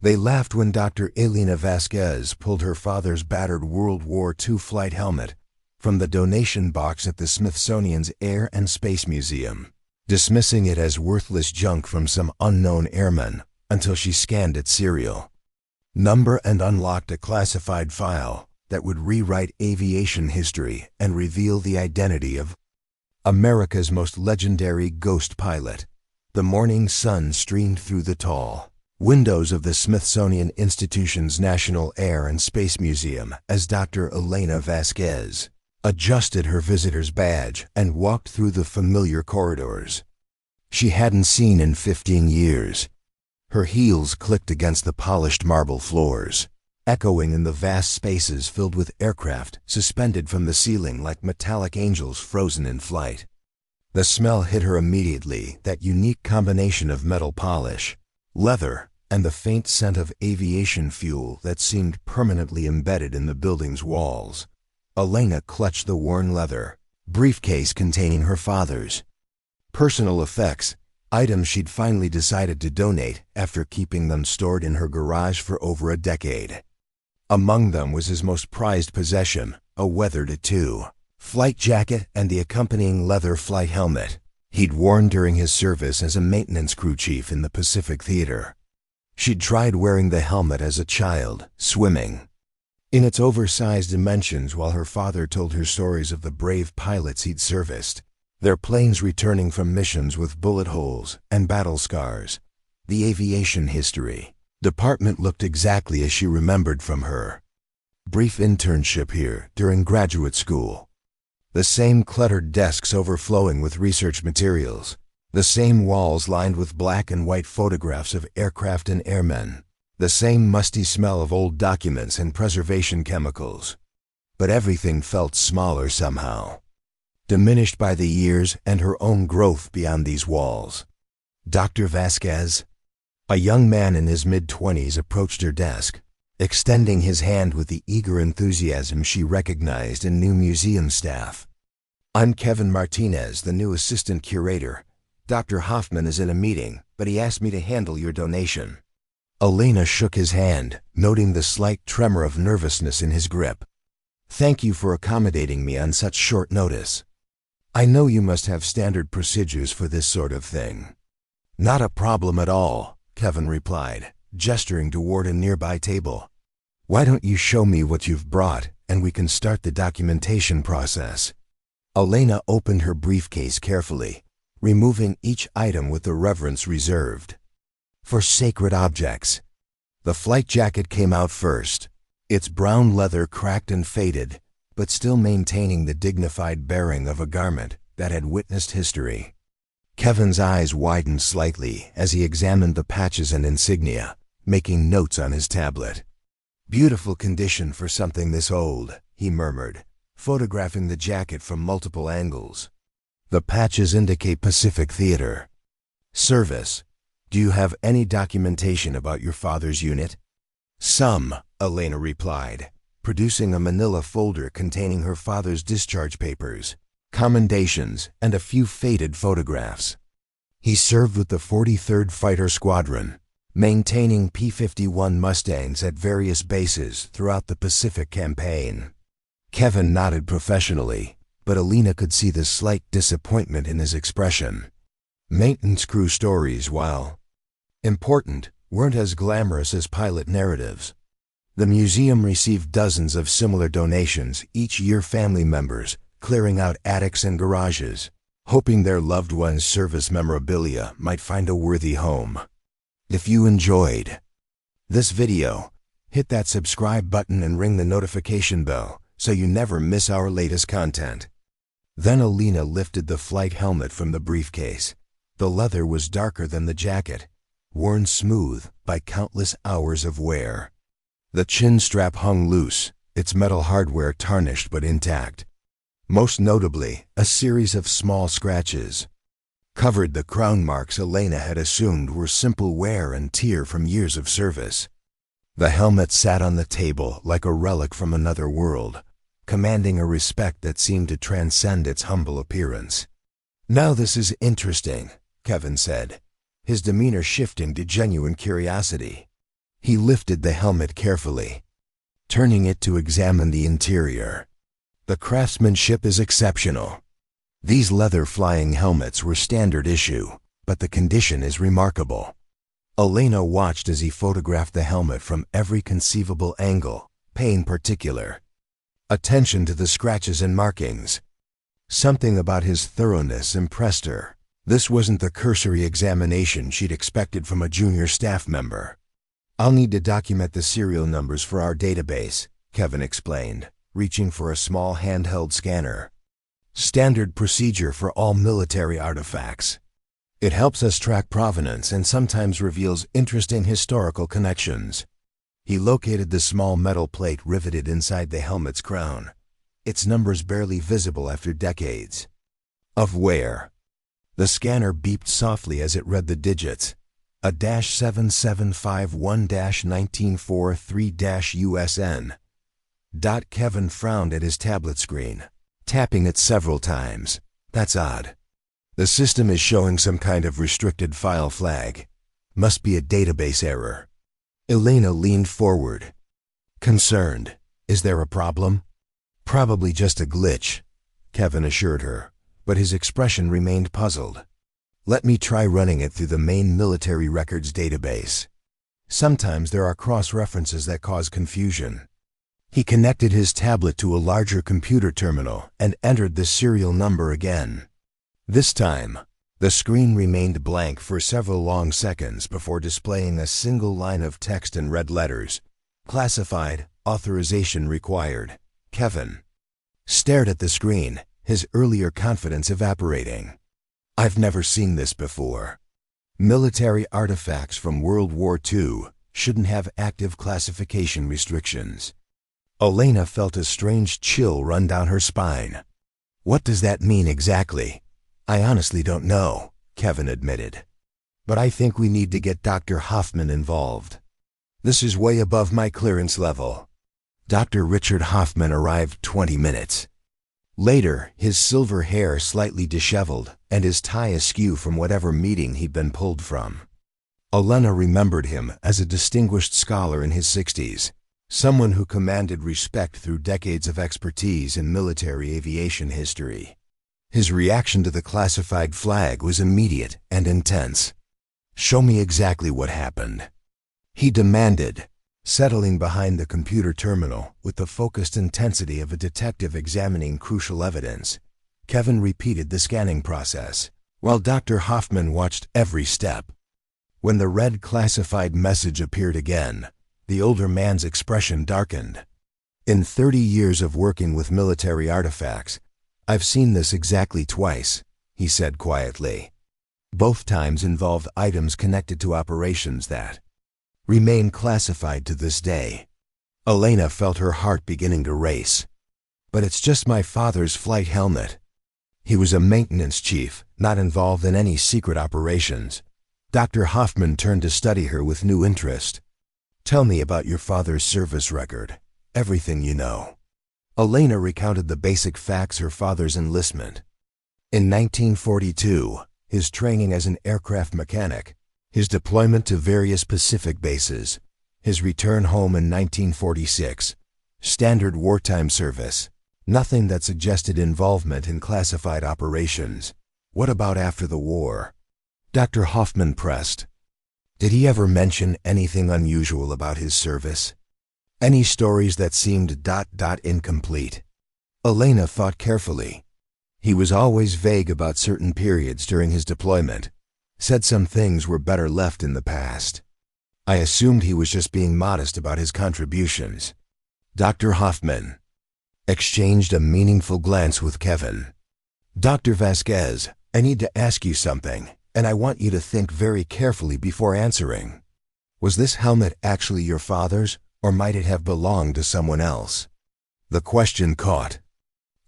They laughed when Dr. Elena Vasquez pulled her father's battered World War II flight helmet from the donation box at the Smithsonian's Air and Space Museum, dismissing it as worthless junk from some unknown airman until she scanned its serial number and unlocked a classified file that would rewrite aviation history and reveal the identity of America's most legendary ghost pilot. The morning sun streamed through the tall windows of the Smithsonian Institution's National Air and Space Museum as Dr. Elena Vasquez adjusted her visitor's badge and walked through the familiar corridors she hadn't seen in 15 years. Her heels clicked against the polished marble floors, echoing in the vast spaces filled with aircraft suspended from the ceiling like metallic angels frozen in flight. The smell hit her immediately, that unique combination of metal polish, leather, and the faint scent of aviation fuel that seemed permanently embedded in the building's walls. Elena clutched the worn leather briefcase containing her father's personal effects, items she'd finally decided to donate after keeping them stored in her garage for over a decade. Among them was his most prized possession, a weathered A2 flight jacket and the accompanying leather flight helmet he'd worn during his service as a maintenance crew chief in the Pacific Theater. She'd tried wearing the helmet as a child, swimming in its oversized dimensions while her father told her stories of the brave pilots he'd serviced, their planes returning from missions with bullet holes and battle scars. The aviation history department looked exactly as she remembered from her brief internship here during graduate school. The same cluttered desks overflowing with research materials, the same walls lined with black and white photographs of aircraft and airmen, the same musty smell of old documents and preservation chemicals. But everything felt smaller somehow, diminished by the years and her own growth beyond these walls. Dr. Vasquez? A young man in his mid-20s approached her desk, extending his hand with the eager enthusiasm she recognized in new museum staff. "I'm Kevin Martinez, the new assistant curator. Dr. Hoffman is in a meeting, but he asked me to handle your donation." Elena shook his hand, noting the slight tremor of nervousness in his grip. "Thank you for accommodating me on such short notice. I know you must have standard procedures for this sort of thing." "Not a problem at all," Kevin replied, gesturing toward a nearby table. "Why don't you show me what you've brought, and we can start the documentation process." Elena opened her briefcase carefully, removing each item with the reverence reserved for sacred objects. The flight jacket came out first, its brown leather cracked and faded, but still maintaining the dignified bearing of a garment that had witnessed history. Kevin's eyes widened slightly as he examined the patches and insignia, making notes on his tablet. "Beautiful condition for something this old," he murmured, photographing the jacket from multiple angles. "The patches indicate Pacific Theater service. Do you have any documentation about your father's unit?" "Some," Elena replied, producing a manila folder containing her father's discharge papers, commendations, and a few faded photographs. He served with the 43rd Fighter Squadron, maintaining P-51 Mustangs at various bases throughout the Pacific Campaign. Kevin nodded professionally, but Elena could see the slight disappointment in his expression. Maintenance crew stories, while important, weren't as glamorous as pilot narratives. The museum received dozens of similar donations each year, family members clearing out attics and garages, hoping their loved ones' service memorabilia might find a worthy home. If you enjoyed this video, hit that subscribe button and ring the notification bell so you never miss our latest content. Then Elena lifted the flight helmet from the briefcase. The leather was darker than the jacket, worn smooth by countless hours of wear. The chin strap hung loose, its metal hardware tarnished but intact. Most notably, a series of small scratches covered the crown marks Elena had assumed were simple wear and tear from years of service. The helmet sat on the table like a relic from another world, commanding a respect that seemed to transcend its humble appearance. "Now this is interesting," Kevin said, his demeanor shifting to genuine curiosity. He lifted the helmet carefully, turning it to examine the interior. The craftsmanship is exceptional. These leather flying helmets were standard issue, but the condition is remarkable. Elena watched as he photographed the helmet from every conceivable angle, paying particular attention to the scratches and markings. Something about his thoroughness impressed her. This wasn't the cursory examination she'd expected from a junior staff member. "I'll need to document the serial numbers for our database," Kevin explained, reaching for a small handheld scanner. "Standard procedure for all military artifacts. It helps us track provenance and sometimes reveals interesting historical connections." He located the small metal plate riveted inside the helmet's crown, its numbers barely visible after decades of wear. The scanner beeped softly as it read the digits. A -7751-1943-USN. Kevin frowned at his tablet screen, tapping it several times. "That's odd. The system is showing some kind of restricted file flag. Must be a database error." Elena leaned forward, concerned. "Is there a problem?" "Probably just a glitch," Kevin assured her, but his expression remained puzzled. "Let me try running it through the main military records database. Sometimes there are cross-references that cause confusion." He connected his tablet to a larger computer terminal and entered the serial number again. This time, the screen remained blank for several long seconds before displaying a single line of text in red letters. "Classified, authorization required." Kevin stared at the screen, his earlier confidence evaporating. "I've never seen this before. Military artifacts from World War II shouldn't have active classification restrictions." Elena felt a strange chill run down her spine. "What does that mean exactly?" "I honestly don't know," Kevin admitted. "But I think we need to get Dr. Hoffman involved. This is way above my clearance level." Dr. Richard Hoffman arrived 20 minutes later, his silver hair slightly disheveled and his tie askew from whatever meeting he'd been pulled from. Elena remembered him as a distinguished scholar in his 60s, someone who commanded respect through decades of expertise in military aviation history. His reaction to the classified flag was immediate and intense. "Show me exactly what happened," he demanded, settling behind the computer terminal with the focused intensity of a detective examining crucial evidence. Kevin repeated the scanning process, while Dr. Hoffman watched every step. When the red classified message appeared again, the older man's expression darkened. "In 30 years of working with military artifacts, I've seen this exactly twice," he said quietly. "Both times involved items connected to operations that remain classified to this day." Elena felt her heart beginning to race. "But it's just my father's flight helmet. He was a maintenance chief, not involved in any secret operations." Dr. Hoffman turned to study her with new interest. "Tell me about your father's service record, everything you know." Elena recounted the basic facts: her father's enlistment in 1942, his training as an aircraft mechanic, his deployment to various Pacific bases, his return home in 1946, standard wartime service, nothing that suggested involvement in classified operations. "What about after the war?" Dr. Hoffman pressed. "Did he ever mention anything unusual about his service? Any stories that seemed incomplete?" Elena thought carefully. "He was always vague about certain periods during his deployment. Said some things were better left in the past. I assumed he was just being modest about his contributions." Dr. Hoffman exchanged a meaningful glance with Kevin. "Dr. Vasquez, I need to ask you something, and I want you to think very carefully before answering. Was this helmet actually your father's, or might it have belonged to someone else?" The question caught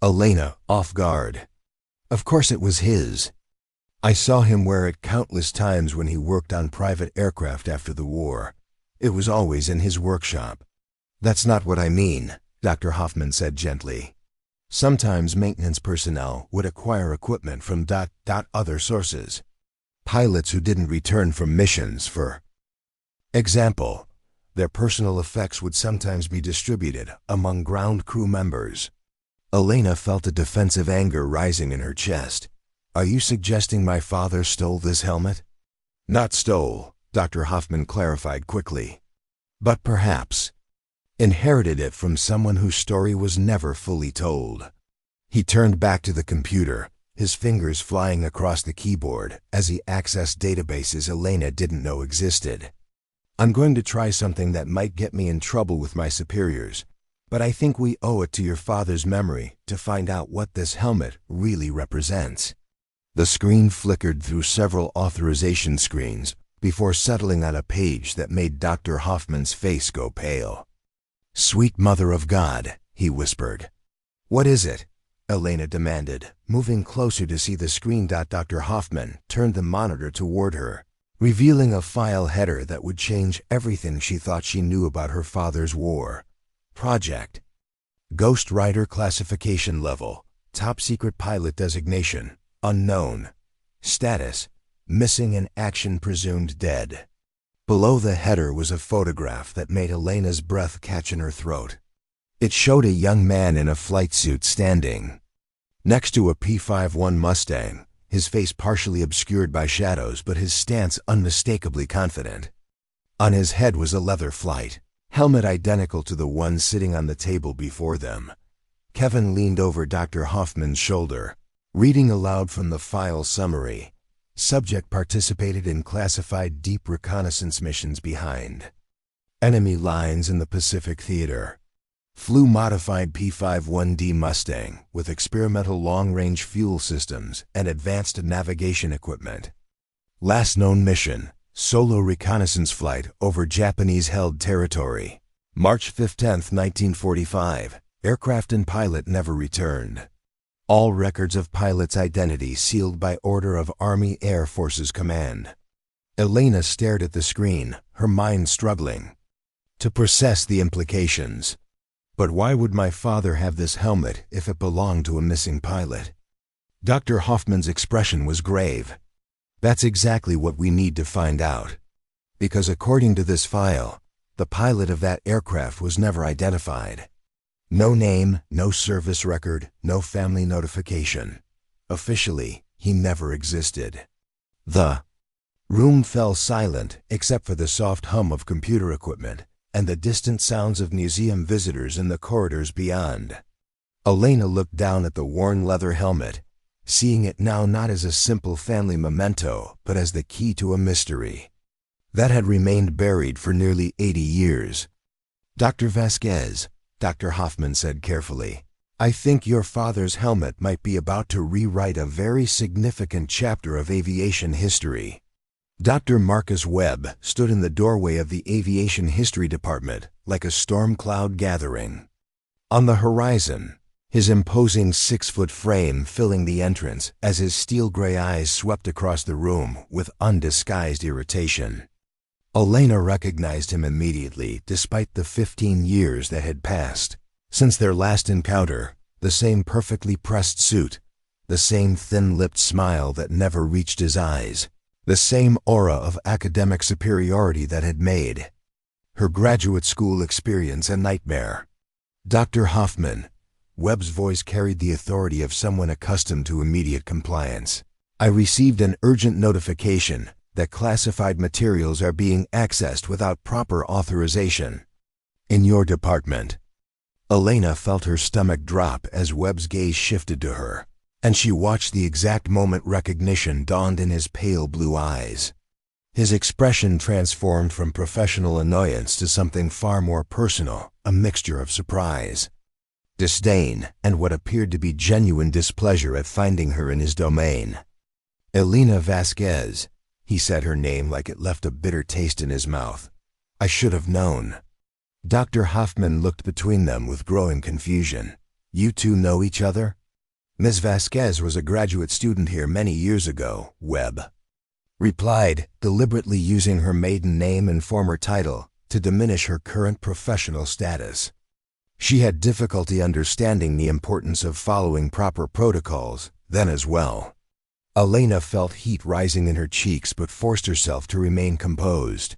Elena off guard. "Of course it was his. I saw him wear it countless times when he worked on private aircraft after the war. It was always in his workshop." "That's not what I mean," Dr. Hoffman said gently. "Sometimes maintenance personnel would acquire equipment from other sources. Pilots who didn't return from missions, for example. Their personal effects would sometimes be distributed among ground crew members. Elena felt a defensive anger rising in her chest. Are you suggesting my father stole this helmet? Not stole, Dr. Hoffman clarified quickly. But perhaps inherited it from someone whose story was never fully told. He turned back to the computer, his fingers flying across the keyboard as he accessed databases Elena didn't know existed. I'm going to try something that might get me in trouble with my superiors, but I think we owe it to your father's memory to find out what this helmet really represents. The screen flickered through several authorization screens before settling on a page that made Dr. Hoffman's face go pale. Sweet Mother of God, he whispered. What is it? Elena demanded, moving closer to see the screen. Dr. Hoffman turned the monitor toward her, revealing a file header that would change everything she thought she knew about her father's war. Project. Ghost Rider classification level. Top secret pilot designation. Unknown. Status. Missing in action, presumed dead. Below the header was a photograph that made Elena's breath catch in her throat. It showed a young man in a flight suit standing next to a P-51 Mustang, his face partially obscured by shadows but his stance unmistakably confident. On his head was a leather flight helmet identical to the one sitting on the table before them. Kevin leaned over Dr. Hoffman's shoulder, reading aloud from the file summary. Subject participated in classified deep reconnaissance missions behind enemy lines in the Pacific Theater. Flew modified P-51D Mustang with experimental long-range fuel systems and advanced navigation equipment. Last known mission, solo reconnaissance flight over Japanese-held territory. March 15, 1945. Aircraft and pilot never returned. All records of pilot's identity sealed by order of Army Air Forces Command. Elena stared at the screen, her mind struggling to process the implications. But why would my father have this helmet if it belonged to a missing pilot? Dr. Hoffman's expression was grave. That's exactly what we need to find out. Because according to this file, the pilot of that aircraft was never identified. No name, no service record, no family notification. Officially, he never existed. The room fell silent except for the soft hum of computer equipment and the distant sounds of museum visitors in the corridors beyond. Elena looked down at the worn leather helmet, seeing it now not as a simple family memento, but as the key to a mystery that had remained buried for nearly 80 years. Dr. Vasquez, Dr. Hoffman said carefully, I think your father's helmet might be about to rewrite a very significant chapter of aviation history. Dr. Marcus Webb stood in the doorway of the Aviation History Department like a storm cloud gathering. On the horizon, his imposing 6-foot frame filling the entrance as his steel-gray eyes swept across the room with undisguised irritation. Elena recognized him immediately despite the 15 years that had passed since their last encounter. The same perfectly pressed suit, the same thin-lipped smile that never reached his eyes, the same aura of academic superiority that had made her graduate school experience a nightmare. Dr. Hoffman, Webb's voice carried the authority of someone accustomed to immediate compliance. I received an urgent notification that classified materials are being accessed without proper authorization in your department. Elena felt her stomach drop as Webb's gaze shifted to her, and she watched the exact moment recognition dawned in his pale blue eyes. His expression transformed from professional annoyance to something far more personal, a mixture of surprise, disdain, and what appeared to be genuine displeasure at finding her in his domain. Elena Vasquez, he said her name like it left a bitter taste in his mouth. I should have known. Dr. Hoffman looked between them with growing confusion. You two know each other? Ms. Vasquez was a graduate student here many years ago, Webb replied, deliberately using her maiden name and former title to diminish her current professional status. She had difficulty understanding the importance of following proper protocols then as well. Elena felt heat rising in her cheeks but forced herself to remain composed.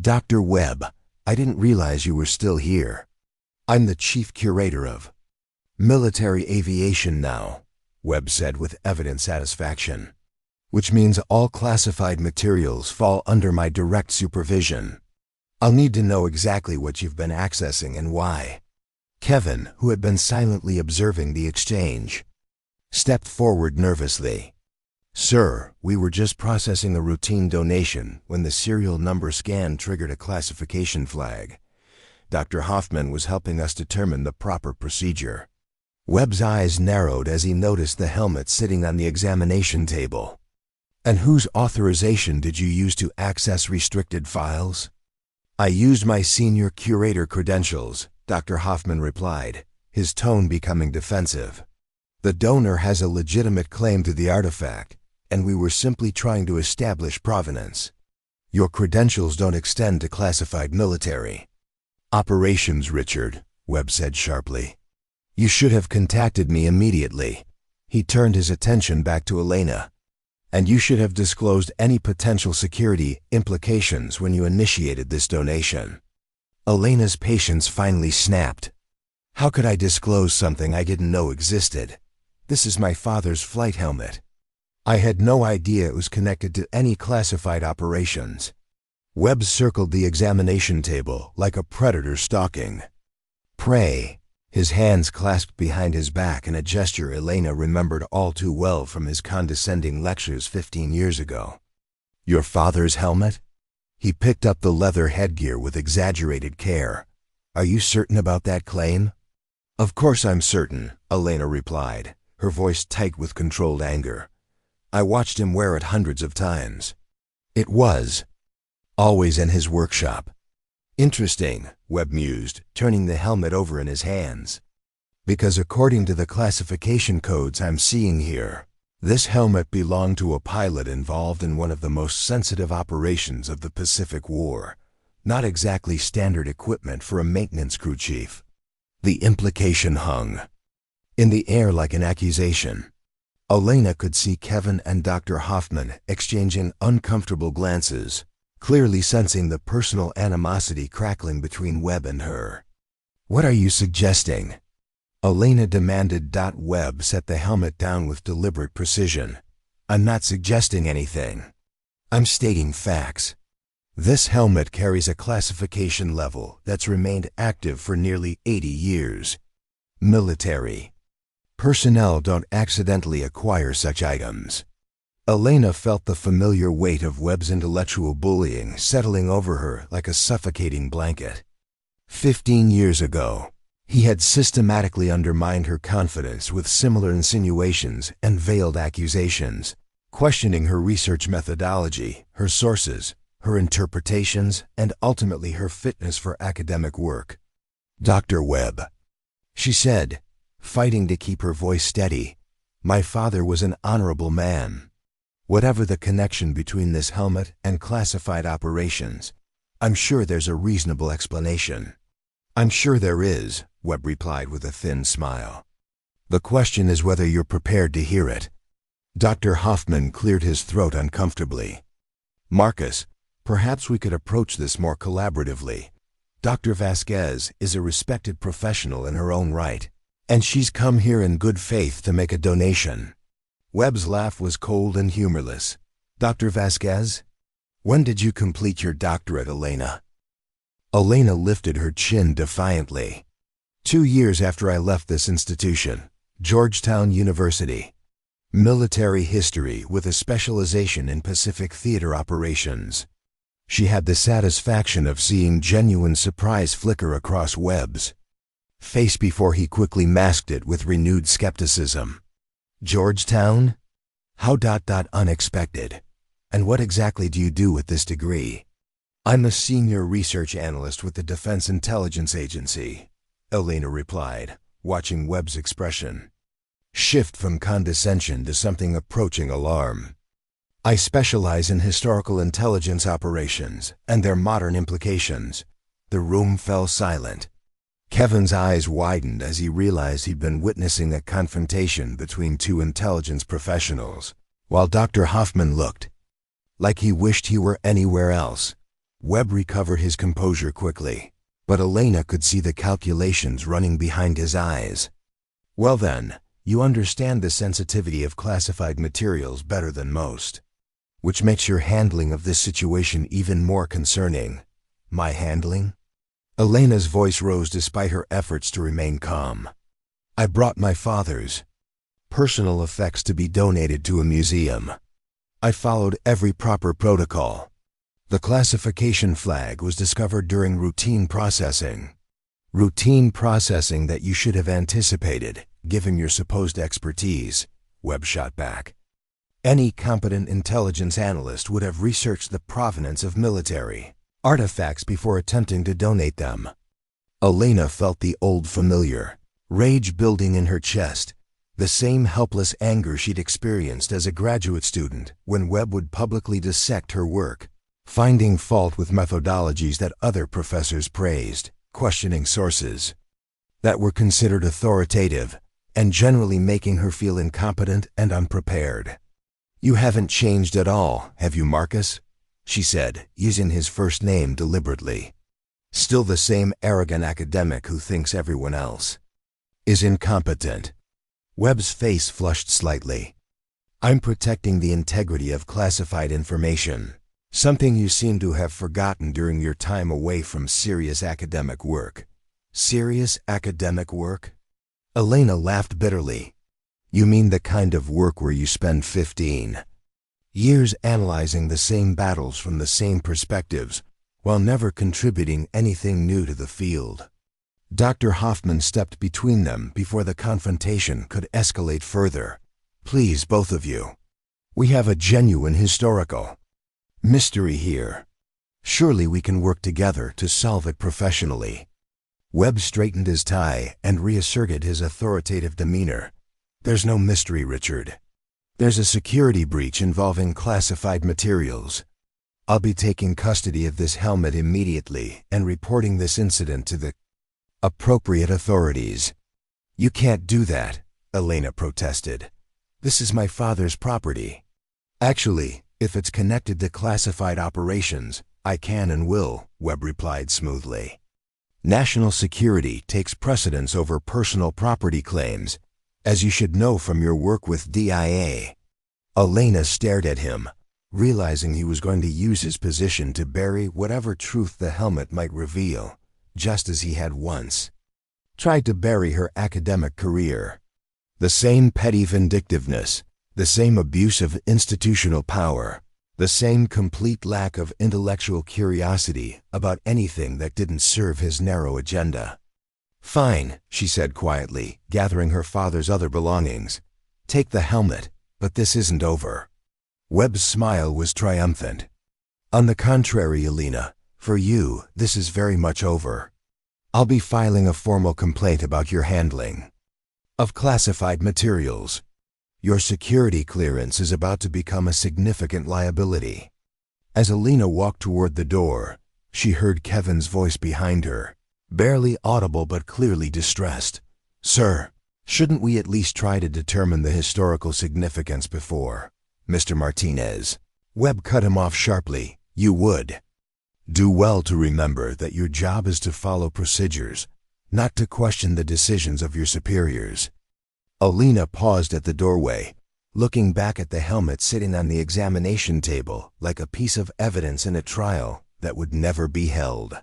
Dr. Webb, I didn't realize you were still here. I'm the chief curator of military aviation now, Webb said with evident satisfaction. Which means all classified materials fall under my direct supervision. I'll need to know exactly what you've been accessing and why. Kevin, who had been silently observing the exchange, stepped forward nervously. Sir, we were just processing a routine donation when the serial number scan triggered a classification flag. Dr. Hoffman was helping us determine the proper procedure. Webb's eyes narrowed as he noticed the helmet sitting on the examination table. And whose authorization did you use to access restricted files? I used my senior curator credentials, Dr. Hoffman replied, his tone becoming defensive. The donor has a legitimate claim to the artifact, and we were simply trying to establish provenance. Your credentials don't extend to classified military operations, Richard, Webb said sharply. You should have contacted me immediately. He turned his attention back to Elena. And you should have disclosed any potential security implications when you initiated this donation. Elena's patience finally snapped. How could I disclose something I didn't know existed? This is my father's flight helmet. I had no idea it was connected to any classified operations. Webb circled the examination table like a predator stalking. Prey, his hands clasped behind his back in a gesture Elena remembered all too well from his condescending lectures 15 years ago. Your father's helmet? He picked up the leather headgear with exaggerated care. Are you certain about that claim? Of course I'm certain, Elena replied, her voice tight with controlled anger. I watched him wear it hundreds of times. It was always in his workshop. Interesting, Webb mused, turning the helmet over in his hands. Because according to the classification codes I'm seeing here, this helmet belonged to a pilot involved in one of the most sensitive operations of the Pacific War. Not exactly standard equipment for a maintenance crew chief. The implication hung in the air like an accusation. Elena could see Kevin and Dr. Hoffman exchanging uncomfortable glances, clearly sensing the personal animosity crackling between Webb and her. What are you suggesting? Elena demanded. Webb set the helmet down with deliberate precision. I'm not suggesting anything. I'm stating facts. This helmet carries a classification level that's remained active for nearly 80 years. Military personnel don't accidentally acquire such items. Elena felt the familiar weight of Webb's intellectual bullying settling over her like a suffocating blanket. 15 years ago, he had systematically undermined her confidence with similar insinuations and veiled accusations, questioning her research methodology, her sources, her interpretations, and ultimately her fitness for academic work. Dr. Webb, she said, fighting to keep her voice steady, my father was an honorable man. Whatever the connection between this helmet and classified operations, I'm sure there's a reasonable explanation. I'm sure there is, Webb replied with a thin smile. The question is whether you're prepared to hear it. Dr. Hoffman cleared his throat uncomfortably. Marcus, perhaps we could approach this more collaboratively. Dr. Vasquez is a respected professional in her own right, and she's come here in good faith to make a donation. Webb's laugh was cold and humorless. Dr. Vasquez? When did you complete your doctorate, Elena? Elena lifted her chin defiantly. 2 years after I left this institution, Georgetown University. Military history with a specialization in Pacific theater operations. She had the satisfaction of seeing genuine surprise flicker across Webb's face before he quickly masked it with renewed skepticism. Georgetown? How unexpected. And what exactly do you do with this degree? I'm a senior research analyst with the Defense Intelligence Agency, Elena replied, watching Webb's expression shift from condescension to something approaching alarm. I specialize in historical intelligence operations and their modern implications. The room fell silent. Kevin's eyes widened as he realized he'd been witnessing a confrontation between two intelligence professionals, while Dr. Hoffman looked like he wished he were anywhere else. Webb recovered his composure quickly, but Elena could see the calculations running behind his eyes. Well then, you understand the sensitivity of classified materials better than most, which makes your handling of this situation even more concerning. My handling? Elena's voice rose despite her efforts to remain calm. I brought my father's personal effects to be donated to a museum. I followed every proper protocol. The classification flag was discovered during routine processing. Routine processing that you should have anticipated, given your supposed expertise, Webb shot back. Any competent intelligence analyst would have researched the provenance of military artifacts before attempting to donate them. Elena felt the old familiar rage building in her chest, the same helpless anger she'd experienced as a graduate student when Webb would publicly dissect her work, finding fault with methodologies that other professors praised, questioning sources that were considered authoritative, and generally making her feel incompetent and unprepared. You haven't changed at all, have you, Marcus? She said, using his first name deliberately. Still the same arrogant academic who thinks everyone else is incompetent. Webb's face flushed slightly. I'm protecting the integrity of classified information, something you seem to have forgotten during your time away from serious academic work. Serious academic work? Elena laughed bitterly. You mean the kind of work where you spend 15 years analyzing the same battles from the same perspectives, while never contributing anything new to the field. Dr. Hoffman stepped between them before the confrontation could escalate further. Please, both of you. We have a genuine historical mystery here. Surely we can work together to solve it professionally. Webb straightened his tie and reasserted his authoritative demeanor. There's no mystery, Richard. There's a security breach involving classified materials. I'll be taking custody of this helmet immediately and reporting this incident to the appropriate authorities. You can't do that, Elena protested. This is my father's property. Actually, if it's connected to classified operations, I can and will, Webb replied smoothly. National security takes precedence over personal property claims, as you should know from your work with DIA. Elena stared at him, realizing he was going to use his position to bury whatever truth the helmet might reveal, just as he had once tried to bury her academic career. The same petty vindictiveness, the same abuse of institutional power, the same complete lack of intellectual curiosity about anything that didn't serve his narrow agenda. Fine, she said quietly, gathering her father's other belongings. Take the helmet, but this isn't over. Webb's smile was triumphant. On the contrary, Elena, for you, this is very much over. I'll be filing a formal complaint about your handling of classified materials. Your security clearance is about to become a significant liability. As Elena walked toward the door, she heard Kevin's voice behind her, barely audible but clearly distressed. Sir, shouldn't we at least try to determine the historical significance before, Mr. Martinez? Webb cut him off sharply. You would do well to remember that your job is to follow procedures, not to question the decisions of your superiors. Elena paused at the doorway, looking back at the helmet sitting on the examination table like a piece of evidence in a trial that would never be held.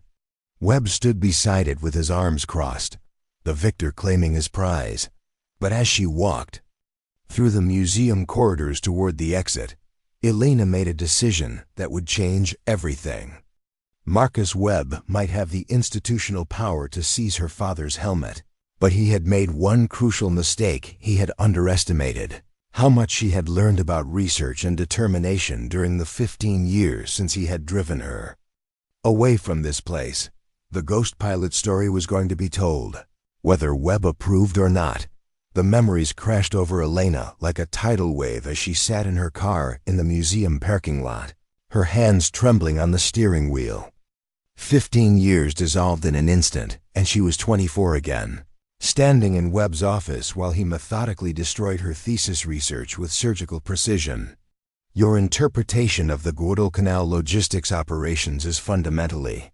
Webb stood beside it with his arms crossed, the victor claiming his prize. But as she walked through the museum corridors toward the exit, Elena made a decision that would change everything. Marcus Webb might have the institutional power to seize her father's helmet, but he had made one crucial mistake. He had underestimated how much she had learned about research and determination during the 15 years since he had driven her away from this place. The ghost pilot story was going to be told. Whether Webb approved or not, the memories crashed over Elena like a tidal wave as she sat in her car in the museum parking lot, her hands trembling on the steering wheel. 15 years dissolved in an instant, and she was 24 again, standing in Webb's office while he methodically destroyed her thesis research with surgical precision. Your interpretation of the Guadalcanal logistics operations is fundamentally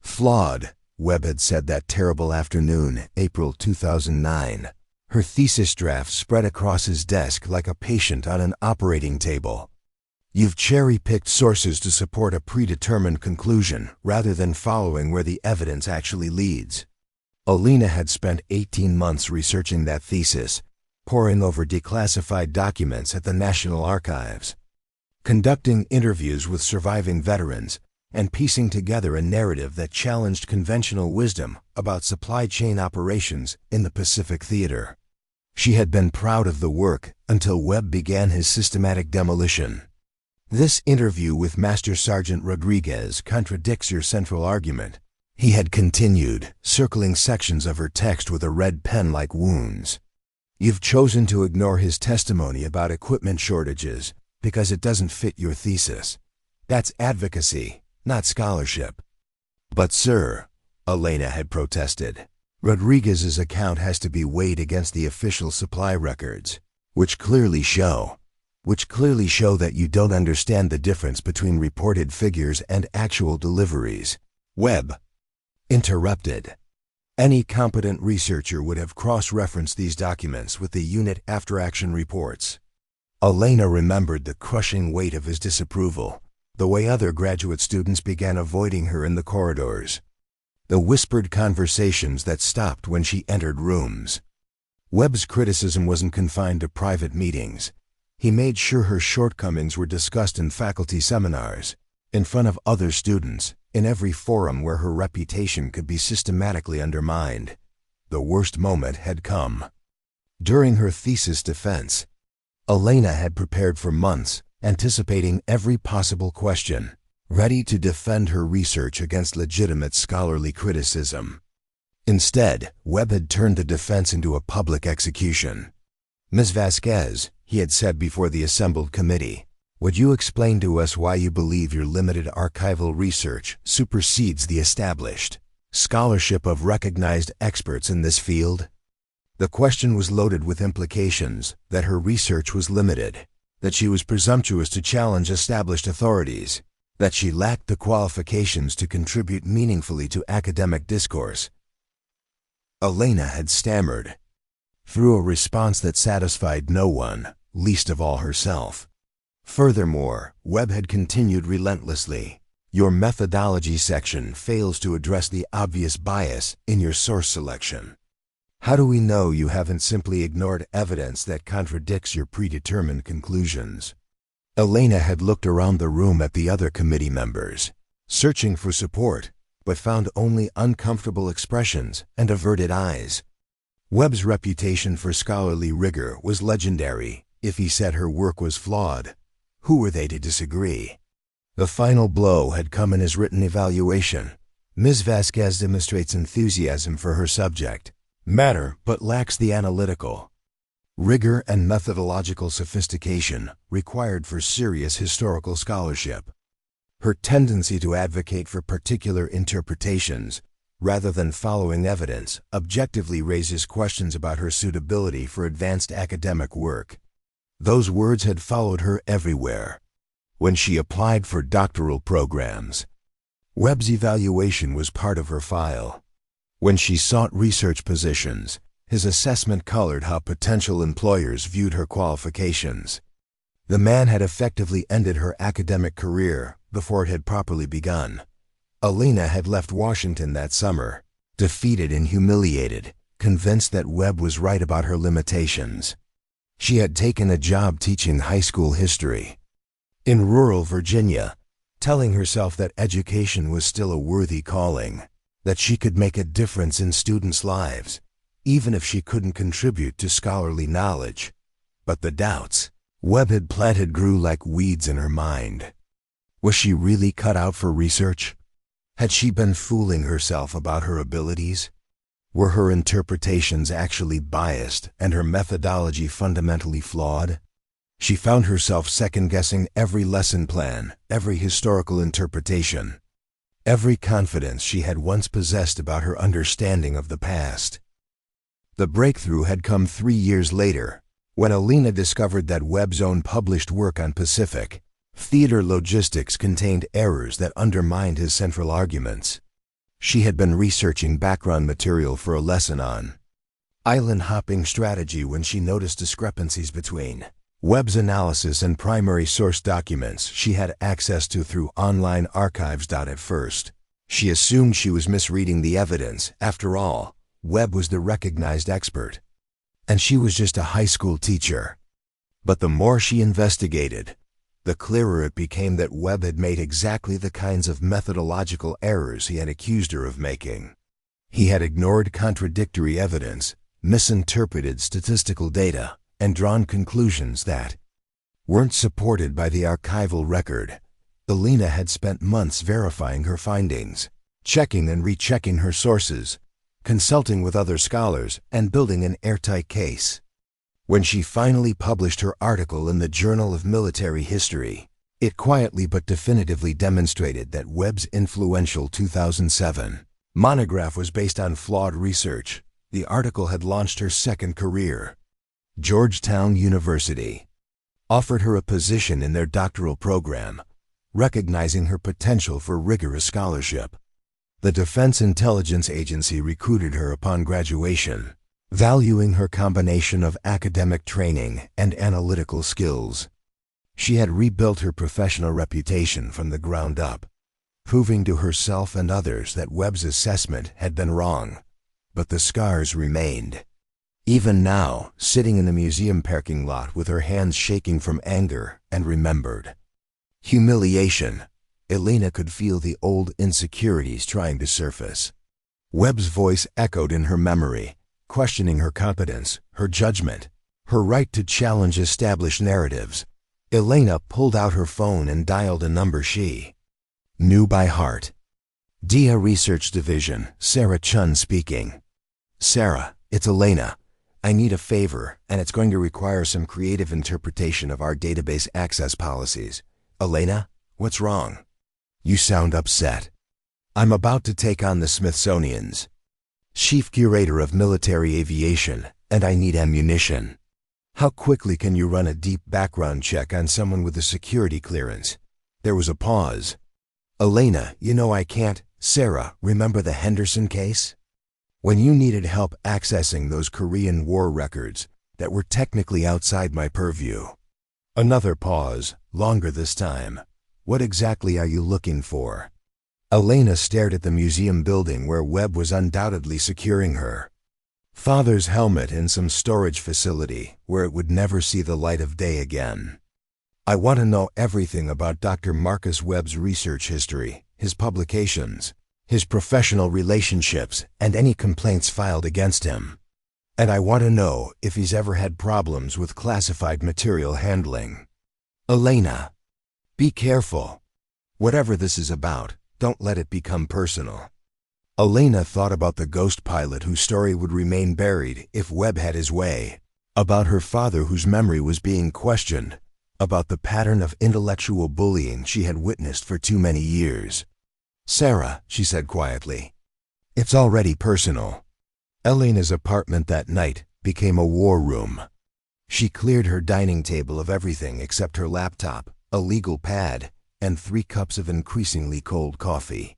flawed, Webb had said that terrible afternoon, April 2009. Her thesis draft spread across his desk like a patient on an operating table. You've cherry-picked sources to support a predetermined conclusion rather than following where the evidence actually leads. Alina had spent 18 months researching that thesis, poring over declassified documents at the National Archives, conducting interviews with surviving veterans, and piecing together a narrative that challenged conventional wisdom about supply chain operations in the Pacific Theater. She had been proud of the work until Webb began his systematic demolition. This interview with Master Sergeant Rodriguez contradicts your central argument, he had continued, circling sections of her text with a red pen like wounds. You've chosen to ignore his testimony about equipment shortages because it doesn't fit your thesis. That's advocacy, not scholarship. But sir, Alina had protested, Rodriguez's account has to be weighed against the official supply records, which clearly show that you don't understand the difference between reported figures and actual deliveries. Webb interrupted. Any competent researcher would have cross-referenced these documents with the unit after-action reports. Alina remembered the crushing weight of his disapproval, the way other graduate students began avoiding her in the corridors, the whispered conversations that stopped when she entered rooms. Webb's criticism wasn't confined to private meetings. He made sure her shortcomings were discussed in faculty seminars, in front of other students, in every forum where her reputation could be systematically undermined. The worst moment had come. During her thesis defense, Alina had prepared for months, anticipating every possible question, ready to defend her research against legitimate scholarly criticism. Instead, Webb had turned the defense into a public execution. Ms. Vasquez, he had said before the assembled committee, would you explain to us why you believe your limited archival research supersedes the established scholarship of recognized experts in this field? The question was loaded with implications that her research was limited, that she was presumptuous to challenge established authorities, that she lacked the qualifications to contribute meaningfully to academic discourse. Alina had stammered, through a response that satisfied no one, least of all herself. Furthermore, Webb had continued relentlessly. Your methodology section fails to address the obvious bias in your source selection. How do we know you haven't simply ignored evidence that contradicts your predetermined conclusions? Alina had looked around the room at the other committee members, searching for support, but found only uncomfortable expressions and averted eyes. Webb's reputation for scholarly rigor was legendary. If he said her work was flawed, who were they to disagree? The final blow had come in his written evaluation. Ms. Vasquez demonstrates enthusiasm for her subject matter, but lacks the analytical rigor and methodological sophistication required for serious historical scholarship. Her tendency to advocate for particular interpretations, rather than following evidence, objectively raises questions about her suitability for advanced academic work. Those words had followed her everywhere. When she applied for doctoral programs, Webb's evaluation was part of her file. When she sought research positions, his assessment colored how potential employers viewed her qualifications. The man had effectively ended her academic career before it had properly begun. Alina had left Washington that summer, defeated and humiliated, convinced that Webb was right about her limitations. She had taken a job teaching high school history in rural Virginia, telling herself that education was still a worthy calling, that she could make a difference in students' lives, even if she couldn't contribute to scholarly knowledge. But the doubts Webb had planted grew like weeds in her mind. Was she really cut out for research? Had she been fooling herself about her abilities? Were her interpretations actually biased and her methodology fundamentally flawed? She found herself second-guessing every lesson plan, every historical interpretation, every confidence she had once possessed about her understanding of the past. The breakthrough had come 3 years later, When Alina discovered that Webb's own published work on Pacific theater logistics contained errors that undermined his central arguments, she had been researching background material for a lesson on island-hopping strategy when she noticed discrepancies between Webb's analysis and primary source documents she had access to through online archives. At first, she assumed she was misreading the evidence. After all, Webb was the recognized expert, and she was just a high school teacher. But the more she investigated, the clearer it became that Webb had made exactly the kinds of methodological errors he had accused her of making. He had ignored contradictory evidence, misinterpreted statistical data, and drawn conclusions that weren't supported by the archival record. Alina had spent months verifying her findings, checking and rechecking her sources, consulting with other scholars, and building an airtight case. When she finally published her article in the Journal of Military History, it quietly but definitively demonstrated that Webb's influential 2007 monograph was based on flawed research. The article had launched her second career. Georgetown University offered her a position in their doctoral program, recognizing her potential for rigorous scholarship. The Defense Intelligence Agency recruited her upon graduation, valuing her combination of academic training and analytical skills. She had rebuilt her professional reputation from the ground up, proving to herself and others that Webb's assessment had been wrong. But the scars remained. Even now, sitting in the museum parking lot with her hands shaking from anger and remembered humiliation, Alina could feel the old insecurities trying to surface. Webb's voice echoed in her memory, questioning her competence, her judgment, her right to challenge established narratives. Alina pulled out her phone and dialed a number she knew by heart. DIA Research Division, Ava Chen speaking. Sarah, it's Alina. I need a favor, and it's going to require some creative interpretation of our database access policies. Alina, what's wrong? You sound upset. I'm about to take on the Smithsonian's chief curator of military aviation, and I need ammunition. How quickly can you run a deep background check on someone with a security clearance? There was a pause. Alina, you know I can't. Sarah, remember the Henderson case? When you needed help accessing those Korean War records that were technically outside my purview. Another pause, longer this time. What exactly are you looking for? Alina stared at the museum building where Webb was undoubtedly securing her father's helmet in some storage facility where it would never see the light of day again. I want to know everything about Dr. Marcus Webb's research history, his publications, his professional relationships, and any complaints filed against him. And I want to know if he's ever had problems with classified material handling. Alina, be careful. Whatever this is about, don't let it become personal. Alina thought about the ghost pilot whose story would remain buried if Webb had his way, about her father whose memory was being questioned, about the pattern of intellectual bullying she had witnessed for too many years. Sarah, she said quietly, it's already personal. Alina's apartment that night became a war room. She cleared her dining table of everything except her laptop, a legal pad, and 3 cups of increasingly cold coffee.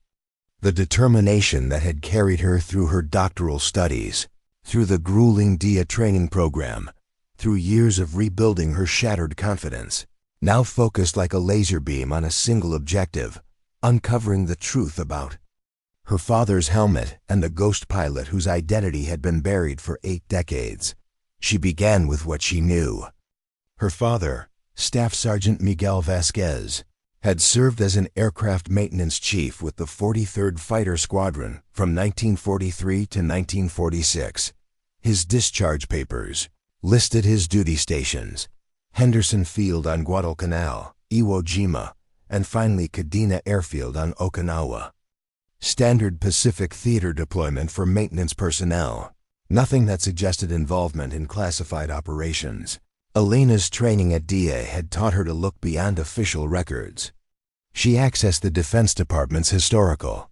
The determination that had carried her through her doctoral studies, through the grueling DIA training program, through years of rebuilding her shattered confidence, now focused like a laser beam on a single objective, uncovering the truth about her father's helmet and the ghost pilot whose identity had been buried for 8 decades. She began with what she knew. Her father, Staff Sergeant Miguel Vasquez, had served as an aircraft maintenance chief with the 43rd Fighter Squadron from 1943 to 1946. His discharge papers listed his duty stations: Henderson Field on Guadalcanal, Iwo Jima, and finally Kadena Airfield on Okinawa. Standard Pacific theater deployment for maintenance personnel. Nothing that suggested involvement in classified operations. Alina's training at DIA had taught her to look beyond official records. She accessed the Defense Department's historical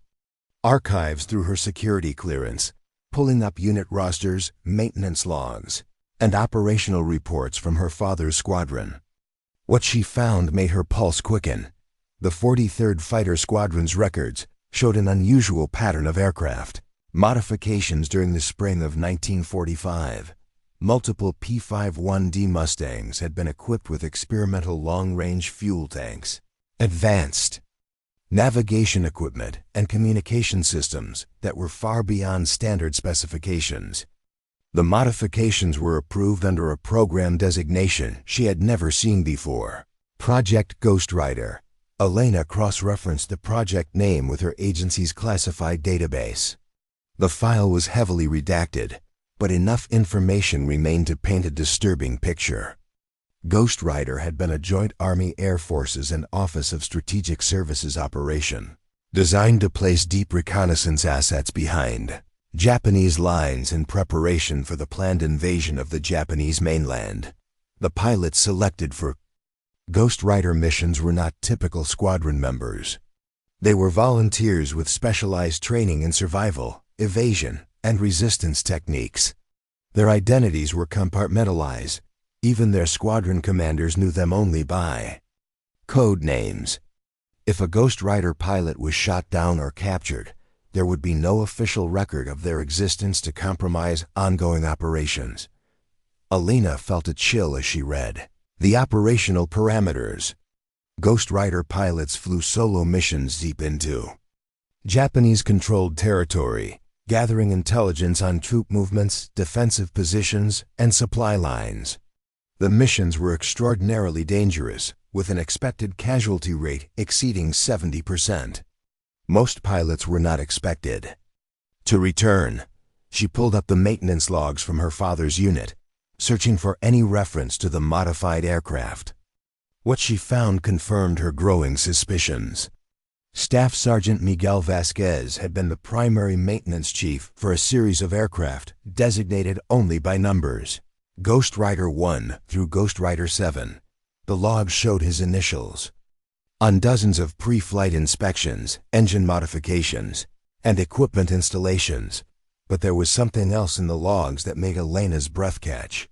archives through her security clearance, pulling up unit rosters, maintenance logs, and operational reports from her father's squadron. What she found made her pulse quicken. The 43rd Fighter Squadron's records showed an unusual pattern of aircraft modifications during the spring of 1945. Multiple P-51D Mustangs had been equipped with experimental long-range fuel tanks, advanced navigation equipment, and communication systems that were far beyond standard specifications. The modifications were approved under a program designation she had never seen before, Project Ghostwriter. Elena cross-referenced the project name with her agency's classified database. The file was heavily redacted, but enough information remained to paint a disturbing picture. Ghostwriter had been a joint Army Air Forces and Office of Strategic Services operation, designed to place deep reconnaissance assets behind Japanese lines in preparation for the planned invasion of the Japanese mainland. The pilots selected for Ghostwriter missions were not typical squadron members. They were volunteers with specialized training in survival, evasion, and resistance techniques. Their identities were compartmentalized. Even their squadron commanders knew them only by code names. If a Ghostwriter pilot was shot down or captured, there would be no official record of their existence to compromise ongoing operations. Elena felt a chill as she read the operational parameters. Ghostwriter pilots flew solo missions deep into Japanese-controlled territory, gathering intelligence on troop movements, defensive positions, and supply lines. The missions were extraordinarily dangerous, with an expected casualty rate exceeding 70%. Most pilots were not expected to return. She pulled up the maintenance logs from her father's unit, searching for any reference to the modified aircraft. What she found confirmed her growing suspicions. Staff Sergeant Miguel Vasquez had been the primary maintenance chief for a series of aircraft designated only by numbers, Ghostwriter 1 through Ghostwriter 7. The logs showed his initials on dozens of pre-flight inspections, engine modifications, and equipment installations. But there was something else in the logs that made Elena's breath catch.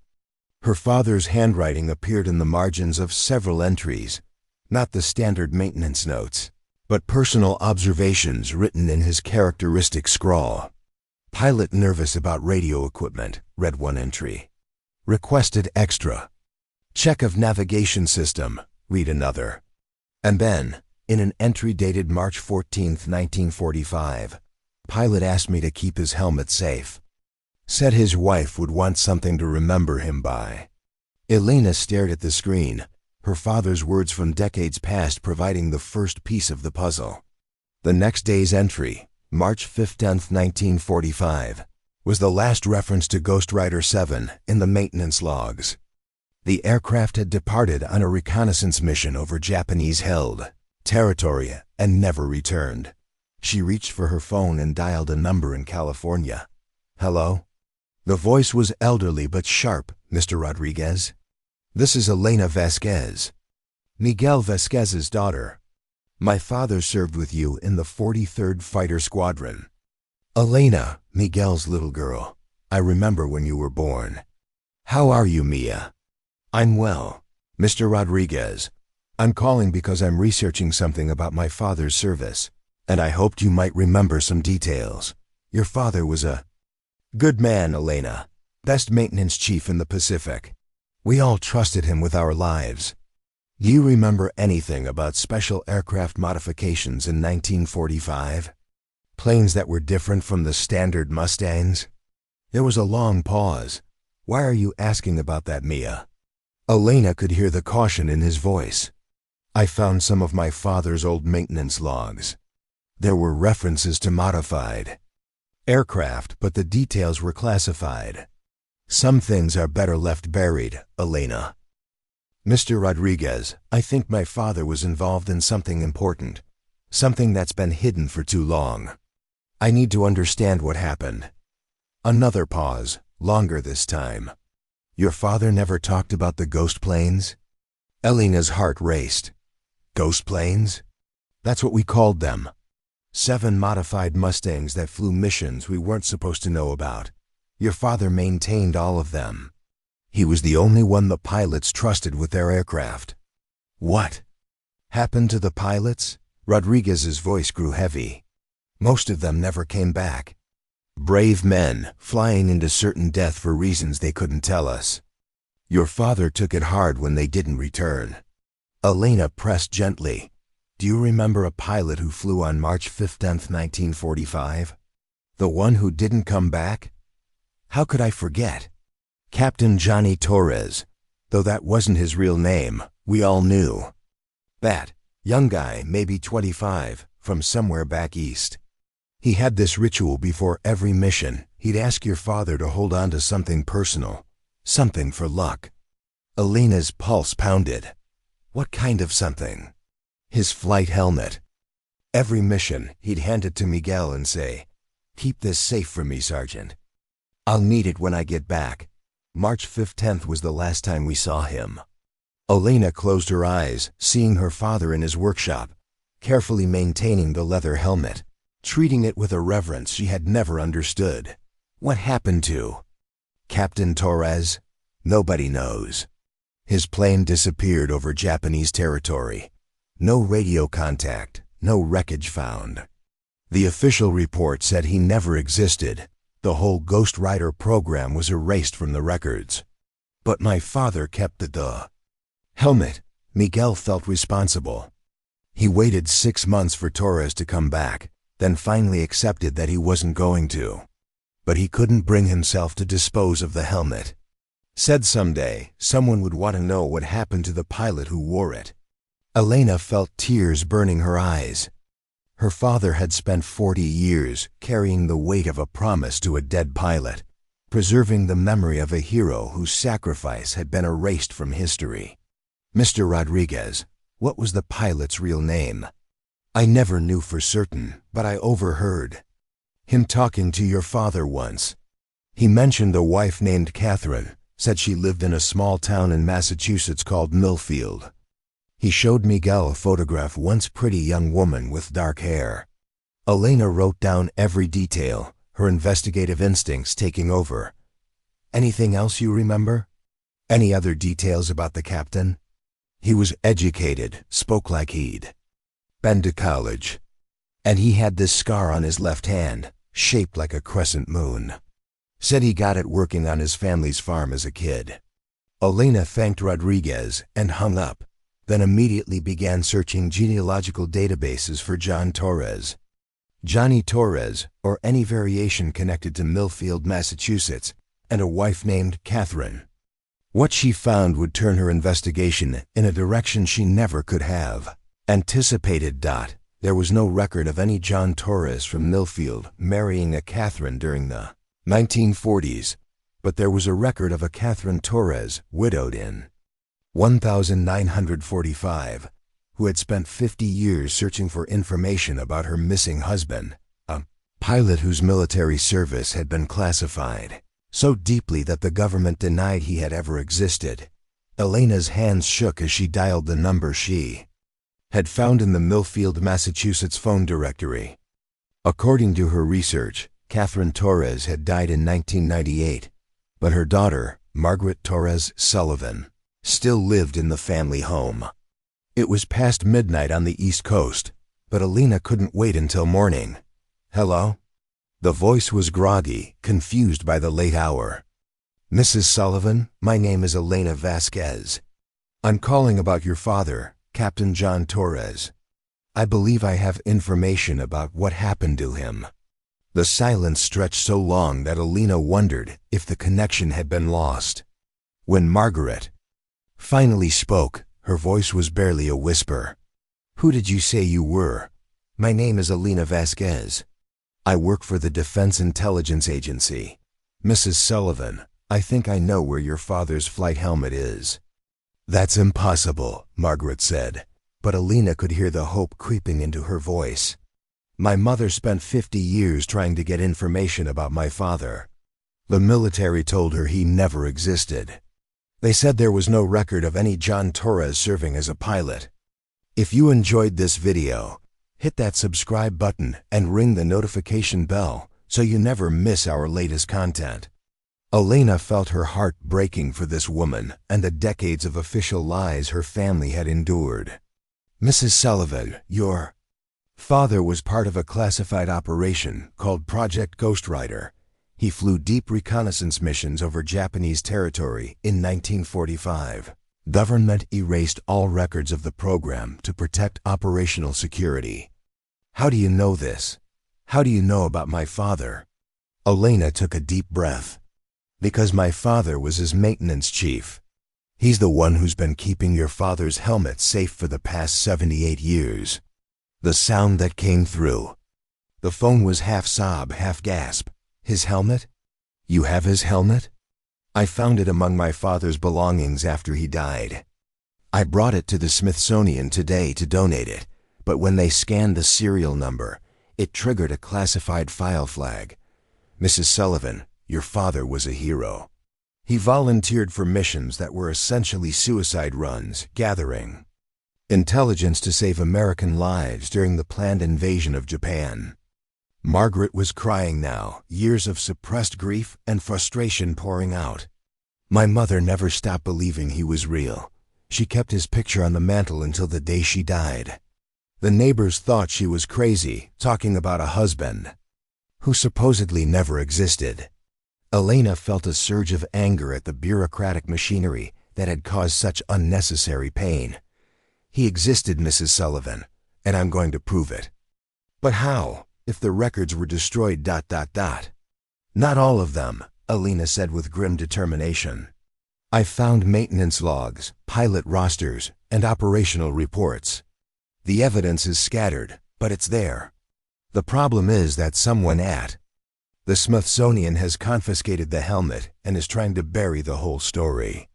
Her father's handwriting appeared in the margins of several entries, not the standard maintenance notes, but personal observations written in his characteristic scrawl. Pilot nervous about radio equipment, read one entry. Requested extra. Check of navigation system, read another. And then, in an entry dated March 14, 1945, pilot asked me to keep his helmet safe. Said his wife would want something to remember him by. Elena stared at the screen, her father's words from decades past providing the first piece of the puzzle. The next day's entry, March 15, 1945, was the last reference to Ghostwriter 7 in the maintenance logs. The aircraft had departed on a reconnaissance mission over Japanese-held territory and never returned. She reached for her phone and dialed a number in California. Hello? The voice was elderly but sharp. Mr. Rodriguez? This is Elena Vasquez, Miguel Vasquez's daughter. My father served with you in the 43rd Fighter Squadron. Elena, Miguel's little girl. I remember when you were born. How are you, Mia? I'm well. Mr. Rodriguez, I'm calling because I'm researching something about my father's service, and I hoped you might remember some details. Your father was a good man, Elena. Best maintenance chief in the Pacific. We all trusted him with our lives. Do you remember anything about special aircraft modifications in 1945? Planes that were different from the standard Mustangs? There was a long pause. Why are you asking about that, Mia? Elena could hear the caution in his voice. I found some of my father's old maintenance logs. There were references to modified aircraft, but the details were classified. Some things are better left buried, Elena. Mr. Rodriguez, I think my father was involved in something important, something that's been hidden for too long. I need to understand what happened. Another pause, longer this time. Your father never talked about the ghost planes? Elena's heart raced. Ghost planes? That's what we called them. 7 modified Mustangs that flew missions we weren't supposed to know about. Your father maintained all of them. He was the only one the pilots trusted with their aircraft. What happened to the pilots? Rodriguez's voice grew heavy. Most of them never came back. Brave men, flying into certain death for reasons they couldn't tell us. Your father took it hard when they didn't return. Elena pressed gently. Do you remember a pilot who flew on March 15, 1945? The one who didn't come back? How could I forget? Captain Johnny Torres. Though that wasn't his real name, we all knew. That young guy, maybe 25, from somewhere back east. He had this ritual before every mission. He'd ask your father to hold on to something personal, something for luck. Elena's pulse pounded. What kind of something? His flight helmet. Every mission, he'd hand it to Miguel and say, "Keep this safe for me, Sergeant. I'll need it when I get back." March 15th was the last time we saw him. Elena closed her eyes, seeing her father in his workshop, carefully maintaining the leather helmet, treating it with a reverence she had never understood. What happened to Captain Torres? Nobody knows. His plane disappeared over Japanese territory. No radio contact, no wreckage found. The official report said he never existed. The whole Ghost Rider program was erased from the records. But my father kept the helmet. Miguel felt responsible. He waited 6 months for Torres to come back, then finally accepted that he wasn't going to. But he couldn't bring himself to dispose of the helmet. Said someday, someone would want to know what happened to the pilot who wore it. Elena felt tears burning her eyes. Her father had spent 40 years carrying the weight of a promise to a dead pilot, preserving the memory of a hero whose sacrifice had been erased from history. Mr. Rodriguez, what was the pilot's real name? I never knew for certain, but I overheard him talking to your father once. He mentioned a wife named Catherine, said she lived in a small town in Massachusetts called Millfield. He showed Miguel a photograph, once pretty young woman with dark hair. Elena wrote down every detail, her investigative instincts taking over. Anything else you remember? Any other details about the captain? He was educated, spoke like he'd been to college. And he had this scar on his left hand, shaped like a crescent moon. Said he got it working on his family's farm as a kid. Elena thanked Rodriguez and hung up, then immediately began searching genealogical databases for John Torres. Johnny Torres, or any variation connected to Millfield, Massachusetts, and a wife named Catherine. What she found would turn her investigation in a direction she never could have anticipated. There was no record of any John Torres from Millfield marrying a Catherine during the 1940s, but there was a record of a Catherine Torres, widowed in 1945, who had spent 50 years searching for information about her missing husband, a pilot whose military service had been classified so deeply that the government denied he had ever existed. Elena's hands shook as she dialed the number she had found in the Millfield, Massachusetts phone directory. According to her research, Catherine Torres had died in 1998, but her daughter, Margaret Torres Sullivan, still lived in the family home. It was past midnight on the East Coast, but Elena couldn't wait until morning. Hello? The voice was groggy, confused by the late hour. Mrs. Sullivan, my name is Elena Vasquez. I'm calling about your father, Captain John Torres. I believe I have information about what happened to him. The silence stretched so long that Elena wondered if the connection had been lost. When Margaret finally spoke, her voice was barely a whisper. Who did you say you were? My name is Elena Vasquez. I work for the Defense Intelligence Agency. Mrs. Sullivan, I think I know where your father's flight helmet is. That's impossible, Margaret said, but Elena could hear the hope creeping into her voice. My mother spent 50 years trying to get information about my father. The military told her he never existed. They said there was no record of any John Torres serving as a pilot. If you enjoyed this video, hit that subscribe button and ring the notification bell so you never miss our latest content. Elena felt her heart breaking for this woman and the decades of official lies her family had endured. "Mrs. Sullivan, your father was part of a classified operation called Project Ghostwriter. He flew deep reconnaissance missions over Japanese territory in 1945. Government erased all records of the program to protect operational security." "How do you know this? How do you know about my father?" Elena took a deep breath. "Because my father was his maintenance chief. He's the one who's been keeping your father's helmet safe for the past 78 years. The sound that came through. The phone was half sob, half gasp. "His helmet? You have his helmet?" "I found it among my father's belongings after he died. I brought it to the Smithsonian today to donate it, but when they scanned the serial number, it triggered a classified file flag. Mrs. Sullivan, your father was a hero. He volunteered for missions that were essentially suicide runs, gathering intelligence to save American lives during the planned invasion of Japan." Margaret was crying now, years of suppressed grief and frustration pouring out. "My mother never stopped believing he was real. She kept his picture on the mantel until the day she died. The neighbors thought she was crazy, talking about a husband who supposedly never existed." Elena felt a surge of anger at the bureaucratic machinery that had caused such unnecessary pain. "He existed, Mrs. Sullivan, and I'm going to prove it." "But how, if the records were destroyed, ... "Not all of them," Elena said with grim determination. "I found maintenance logs, pilot rosters, and operational reports. The evidence is scattered, but it's there. The problem is that someone at the Smithsonian has confiscated the helmet and is trying to bury the whole story."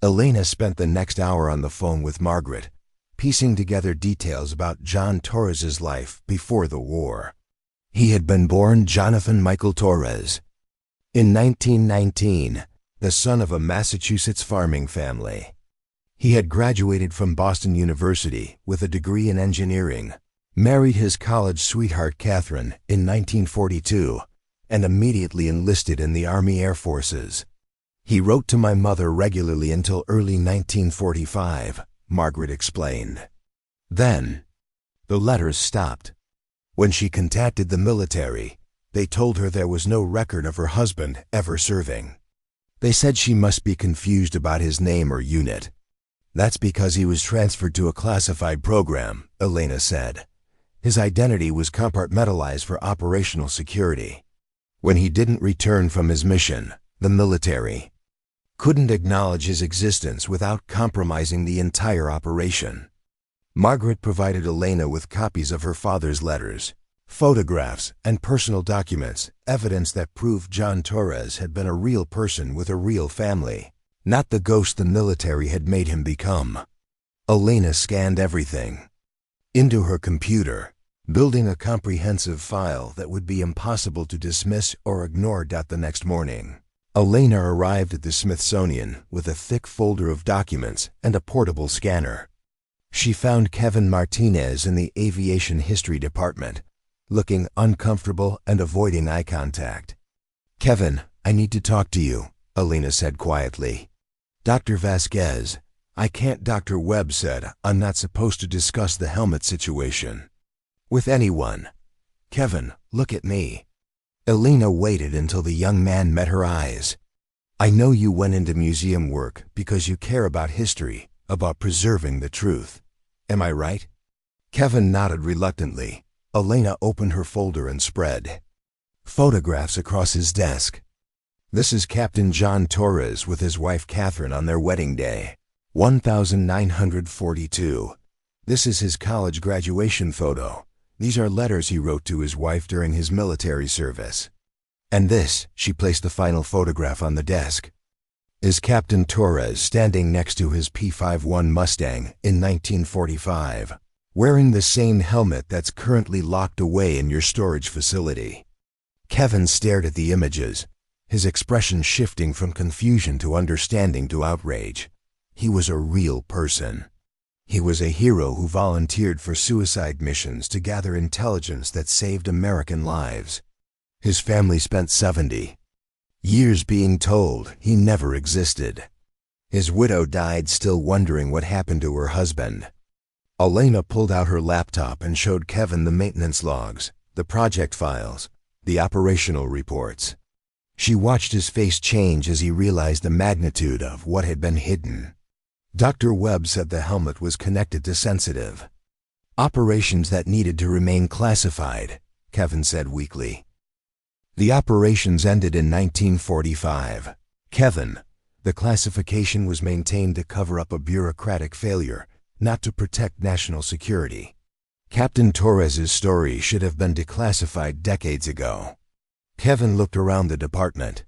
Elena spent the next hour on the phone with Margaret, piecing together details about John Torres's life before the war. He had been born Jonathan Michael Torres in 1919, the son of a Massachusetts farming family. He had graduated from Boston University with a degree in engineering, married his college sweetheart Catherine in 1942, and immediately enlisted in the Army Air Forces. "He wrote to my mother regularly until early 1945, Margaret explained. Then, the letters stopped. When she contacted the military, they told her there was no record of her husband ever serving. They said she must be confused about his name or unit. That's because he was transferred to a classified program," Elena said. "His identity was compartmentalized for operational security. When he didn't return from his mission, the military couldn't acknowledge his existence without compromising the entire operation." Margaret provided Elena with copies of her father's letters, photographs, and personal documents, evidence that proved John Torres had been a real person with a real family, not the ghost the military had made him become. Elena scanned everything into her computer, building a comprehensive file that would be impossible to dismiss or ignore. The next morning, Elena arrived at the Smithsonian with a thick folder of documents and a portable scanner. She found Kevin Martinez in the aviation history department, looking uncomfortable and avoiding eye contact. "Kevin, I need to talk to you," Elena said quietly. "Dr. Vasquez, I can't." Dr. Webb said, "I'm not supposed to discuss the helmet situation with anyone." "Kevin, look at me." Elena waited until the young man met her eyes. "I know you went into museum work because you care about history, about preserving the truth. Am I right?" Kevin nodded reluctantly. Elena opened her folder and spread photographs across his desk. "This is Captain John Torres with his wife Catherine on their wedding day, 1942. This is his college graduation photo. These are letters he wrote to his wife during his military service. And this," she placed the final photograph on the desk, "is Captain Torres standing next to his P-51 Mustang in 1945, wearing the same helmet that's currently locked away in your storage facility." Kevin stared at the images, his expression shifting from confusion to understanding to outrage. He was a real person. He was a hero who volunteered for suicide missions to gather intelligence that saved American lives. His family spent 70 Years being told he never existed. His widow died still wondering what happened to her husband. Elena pulled out her laptop and showed Kevin the maintenance logs, the project files, the operational reports. She watched his face change as he realized the magnitude of what had been hidden. Dr. Webb said the helmet was connected to sensitive operations that needed to remain classified, Kevin said weakly. The operations ended in 1945. Kevin, the classification was maintained to cover up a bureaucratic failure, not to protect national security. Captain Torres's story should have been declassified decades ago. Kevin looked around the department.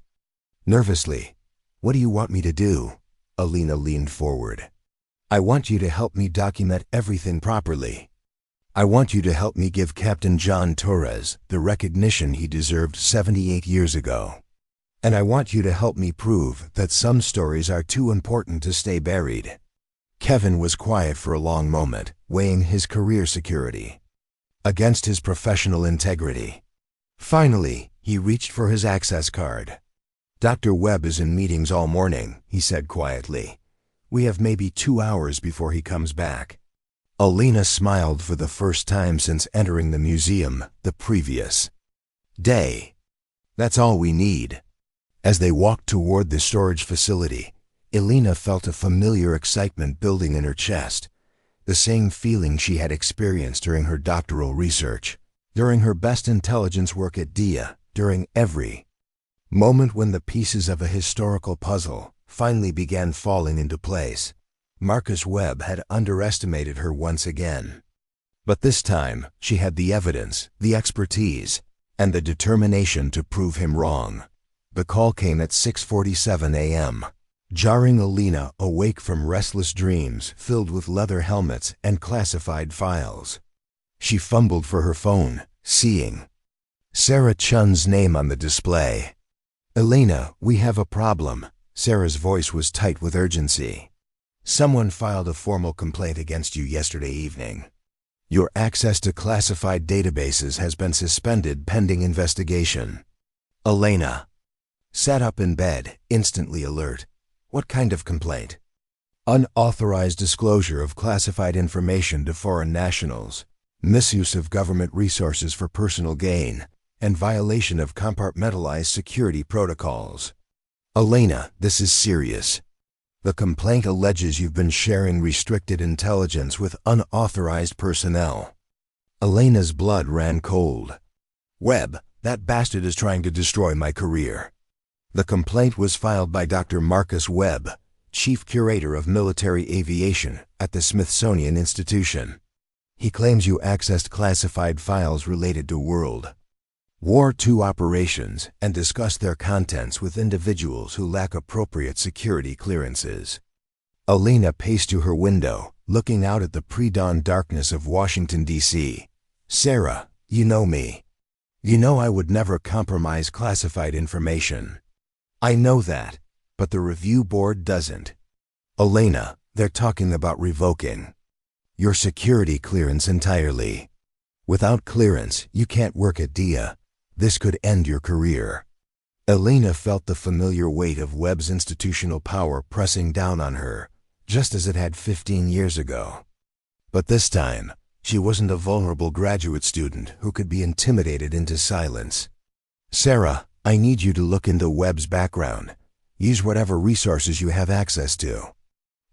Nervously, "What do you want me to do?" Elena leaned forward. "I want you to help me document everything properly. I want you to help me give Captain John Torres the recognition he deserved 78 years ago. And I want you to help me prove that some stories are too important to stay buried." Kevin was quiet for a long moment, weighing his career security against his professional integrity. Finally, he reached for his access card. "Dr. Webb is in meetings all morning," he said quietly. "We have maybe 2 hours before he comes back." Elena smiled for the first time since entering the museum the previous day. "That's all we need." As they walked toward the storage facility, Elena felt a familiar excitement building in her chest, the same feeling she had experienced during her doctoral research, during her best intelligence work at DIA, during every moment when the pieces of a historical puzzle finally began falling into place. Marcus Webb had underestimated her once again. But this time, she had the evidence, the expertise, and the determination to prove him wrong. The call came at 6:47 a.m., jarring Elena awake from restless dreams filled with leather helmets and classified files. She fumbled for her phone, seeing Sarah Chun's name on the display. "Elena, we have a problem." Sarah's voice was tight with urgency. "Someone filed a formal complaint against you yesterday evening. Your access to classified databases has been suspended pending investigation." Elena sat up in bed, instantly alert. "What kind of complaint?" "Unauthorized disclosure of classified information to foreign nationals, misuse of government resources for personal gain, and violation of compartmentalized security protocols." "Elena, this is serious. The complaint alleges you've been sharing restricted intelligence with unauthorized personnel." Elena's blood ran cold. "Webb, that bastard is trying to destroy my career." The complaint was filed by Dr. Marcus Webb, Chief Curator of Military Aviation at the Smithsonian Institution. "He claims you accessed classified files related to World War II operations and discussed their contents with individuals who lack appropriate security clearances." Elena paced to her window, looking out at the pre-dawn darkness of Washington, D.C. "Sarah, you know me. You know I would never compromise classified information." "I know that, but the review board doesn't." "Elena, they're talking about revoking your security clearance entirely. Without clearance, you can't work at DIA. This could end your career." Elena felt the familiar weight of Webb's institutional power pressing down on her, just as it had 15 years ago. But this time, she wasn't a vulnerable graduate student who could be intimidated into silence. "Sarah, I need you to look into Webb's background. Use whatever resources you have access to.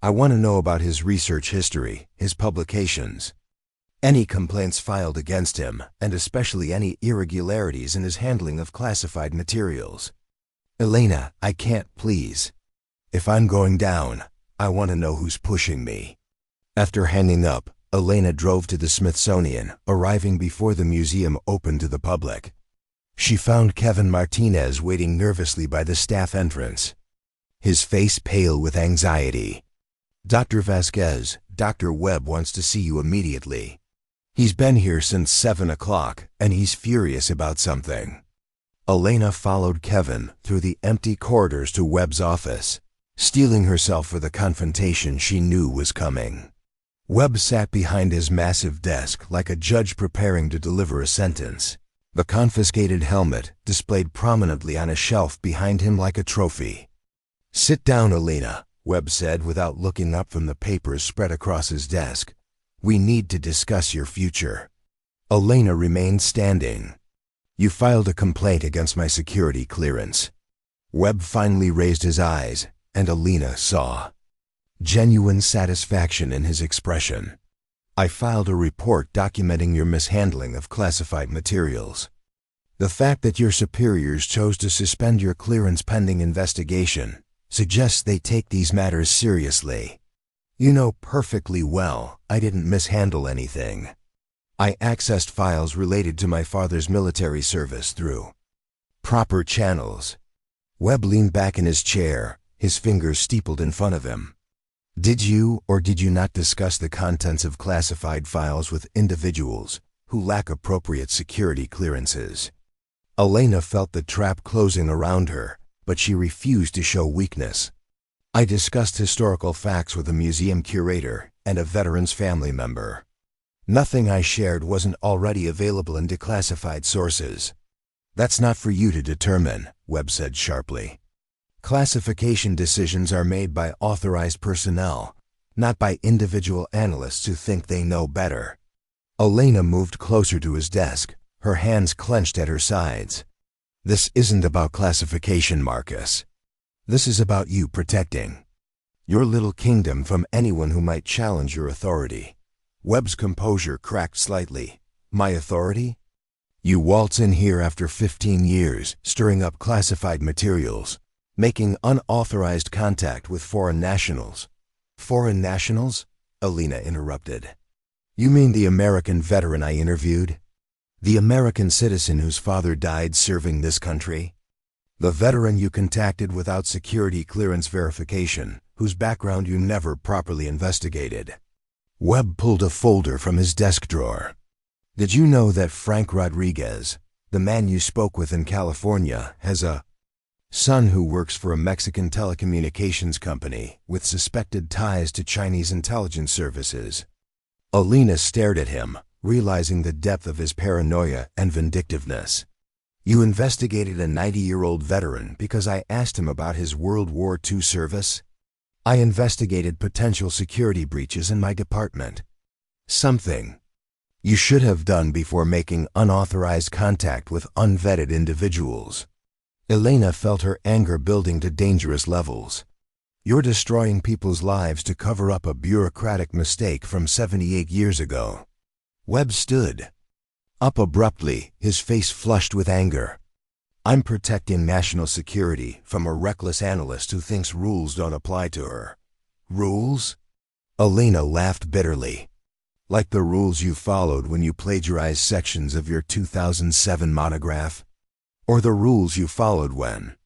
I want to know about his research history, his publications, any complaints filed against him, and especially any irregularities in his handling of classified materials." "Elena, I can't, please. If I'm going down, I want to know who's pushing me." After hanging up, Elena drove to the Smithsonian, arriving before the museum opened to the public. She found Kevin Martinez waiting nervously by the staff entrance, his face pale with anxiety. "Dr. Vasquez, Dr. Webb wants to see you immediately. He's been here since 7 o'clock, and he's furious about something." Elena followed Kevin through the empty corridors to Webb's office, steeling herself for the confrontation she knew was coming. Webb sat behind his massive desk like a judge preparing to deliver a sentence. The confiscated helmet displayed prominently on a shelf behind him like a trophy. "Sit down, Elena," Webb said without looking up from the papers spread across his desk. "We need to discuss your future." Elena remained standing. "You filed a complaint against my security clearance." Webb finally raised his eyes, and Elena saw genuine satisfaction in his expression. "I filed a report documenting your mishandling of classified materials. The fact that your superiors chose to suspend your clearance pending investigation suggests they take these matters seriously. You know perfectly well I didn't mishandle anything. I accessed files related to my father's military service through proper channels." Webb leaned back in his chair, his fingers steepled in front of him. "Did you or did you not discuss the contents of classified files with individuals who lack appropriate security clearances?" Elena felt the trap closing around her, but she refused to show weakness. "I discussed historical facts with a museum curator and a veteran's family member. Nothing I shared wasn't already available in declassified sources." "That's not for you to determine," Webb said sharply. "Classification decisions are made by authorized personnel, not by individual analysts who think they know better." Elena moved closer to his desk, her hands clenched at her sides. "This isn't about classification, Marcus. This is about you protecting your little kingdom from anyone who might challenge your authority." Webb's composure cracked slightly. "My authority? You waltz in here after 15 years, stirring up classified materials, making unauthorized contact with foreign nationals." "Foreign nationals?" Elena interrupted. "You mean the American veteran I interviewed? The American citizen whose father died serving this country? The veteran you contacted without security clearance verification, whose background you never properly investigated?" Webb pulled a folder from his desk drawer. "Did you know that Frank Rodriguez, the man you spoke with in California, has a son who works for a Mexican telecommunications company with suspected ties to Chinese intelligence services?" Elena stared at him, realizing the depth of his paranoia and vindictiveness. "You investigated a 90-year-old veteran because I asked him about his World War II service? I investigated potential security breaches in my department. Something you should have done before making unauthorized contact with unvetted individuals." Elena felt her anger building to dangerous levels. "You're destroying people's lives to cover up a bureaucratic mistake from 78 years ago." Webb stood up abruptly, his face flushed with anger. "I'm protecting national security from a reckless analyst who thinks rules don't apply to her." "Rules?" Elena laughed bitterly. "Like the rules you followed when you plagiarized sections of your 2007 monograph? Or the rules you followed when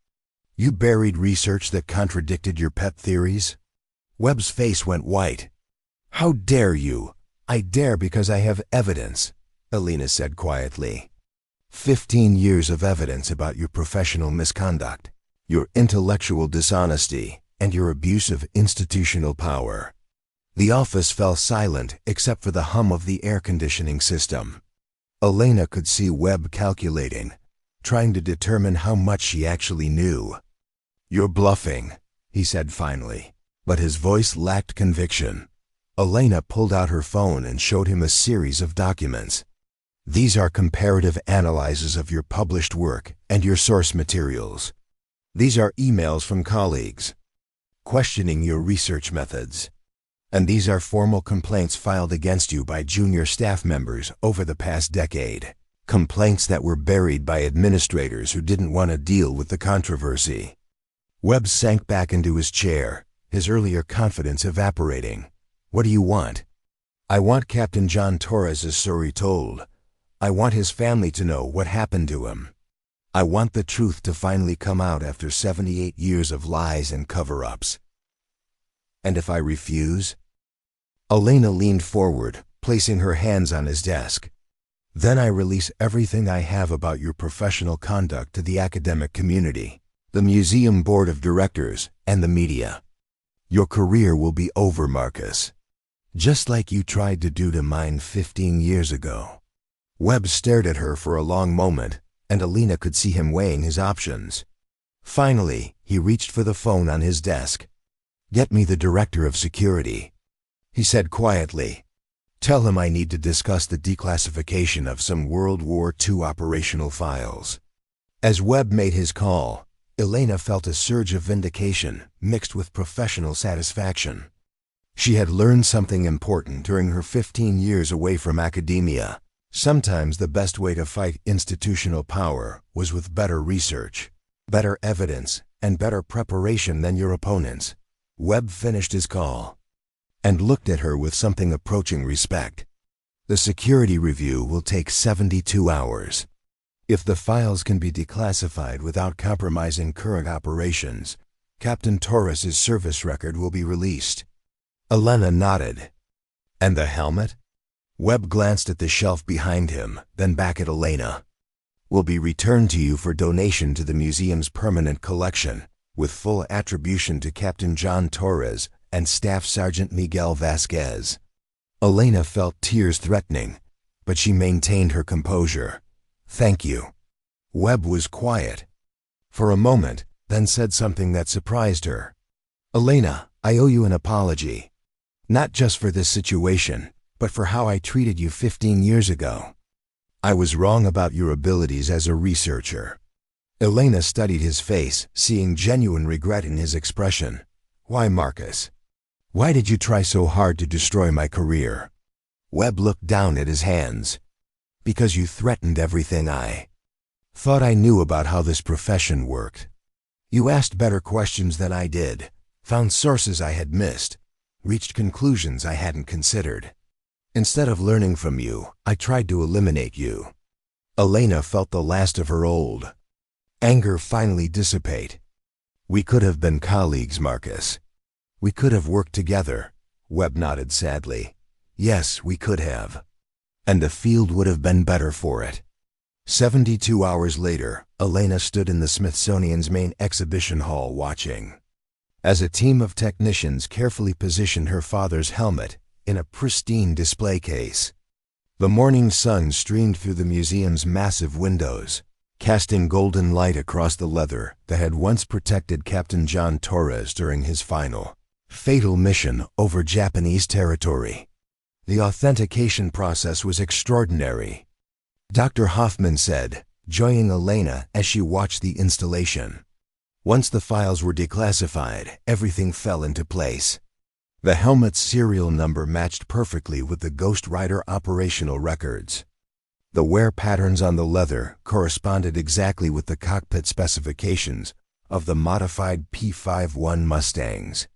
you buried research that contradicted your pet theories?" Webb's face went white. "How dare you?" "I dare because I have evidence," Elena said quietly. 15 years of evidence about your professional misconduct, your intellectual dishonesty, and your abuse of institutional power." The office fell silent except for the hum of the air conditioning system. Elena could see Webb calculating, trying to determine how much she actually knew. "You're bluffing," he said finally, but his voice lacked conviction. Elena pulled out her phone and showed him a series of documents. "These are comparative analyses of your published work and your source materials. These are emails from colleagues questioning your research methods. And these are formal complaints filed against you by junior staff members over the past decade. Complaints that were buried by administrators who didn't want to deal with the controversy." Webb sank back into his chair, his earlier confidence evaporating. "What do you want?" "I want Captain John Torres's story told. I want his family to know what happened to him. I want the truth to finally come out after 78 years of lies and cover-ups." "And if I refuse?" Elena leaned forward, placing her hands on his desk. "Then I release everything I have about your professional conduct to the academic community, the museum board of directors, and the media. Your career will be over, Marcus. Just like you tried to do to mine 15 years ago." Webb stared at her for a long moment, and Elena could see him weighing his options. Finally, he reached for the phone on his desk. "Get me the director of security," he said quietly. "Tell him I need to discuss the declassification of some World War II operational files." As Webb made his call, Elena felt a surge of vindication mixed with professional satisfaction. She had learned something important during her 15 years away from academia. Sometimes the best way to fight institutional power was with better research, better evidence, and better preparation than your opponents. Webb finished his call and looked at her with something approaching respect. "The security review will take 72 hours. If the files can be declassified without compromising current operations, Captain Torres's service record will be released." Elena nodded. "And the helmet?" Webb glanced at the shelf behind him, then back at Elena. "Will be returned to you for donation to the museum's permanent collection, with full attribution to Captain John Torres and Staff Sergeant Miguel Vasquez." Elena felt tears threatening, but she maintained her composure. "Thank you." Webb was quiet for a moment, then said something that surprised her. "Elena, I owe you an apology. Not just for this situation, but for how I treated you 15 years ago. I was wrong about your abilities as a researcher." Elena studied his face, seeing genuine regret in his expression. "Why, Marcus? Why did you try so hard to destroy my career?" Webb looked down at his hands. "Because you threatened everything I thought I knew about how this profession worked. You asked better questions than I did, found sources I had missed, reached conclusions I hadn't considered. Instead of learning from you, I tried to eliminate you." Elena felt the last of her old anger finally dissipate. "We could have been colleagues, Marcus. We could have worked together." Webb nodded sadly. "Yes, we could have. And the field would have been better for it." 72 hours later, Elena stood in the Smithsonian's main exhibition hall watching as a team of technicians carefully positioned her father's helmet in a pristine display case. The morning sun streamed through the museum's massive windows, casting golden light across the leather that had once protected Captain John Torres during his final, fatal mission over Japanese territory. The authentication process was extraordinary, Dr. Hoffman said, joining Elena as she watched the installation. Once the files were declassified, everything fell into place. The helmet's serial number matched perfectly with the Ghost Rider operational records. The wear patterns on the leather corresponded exactly with the cockpit specifications of the modified P-51 Mustangs.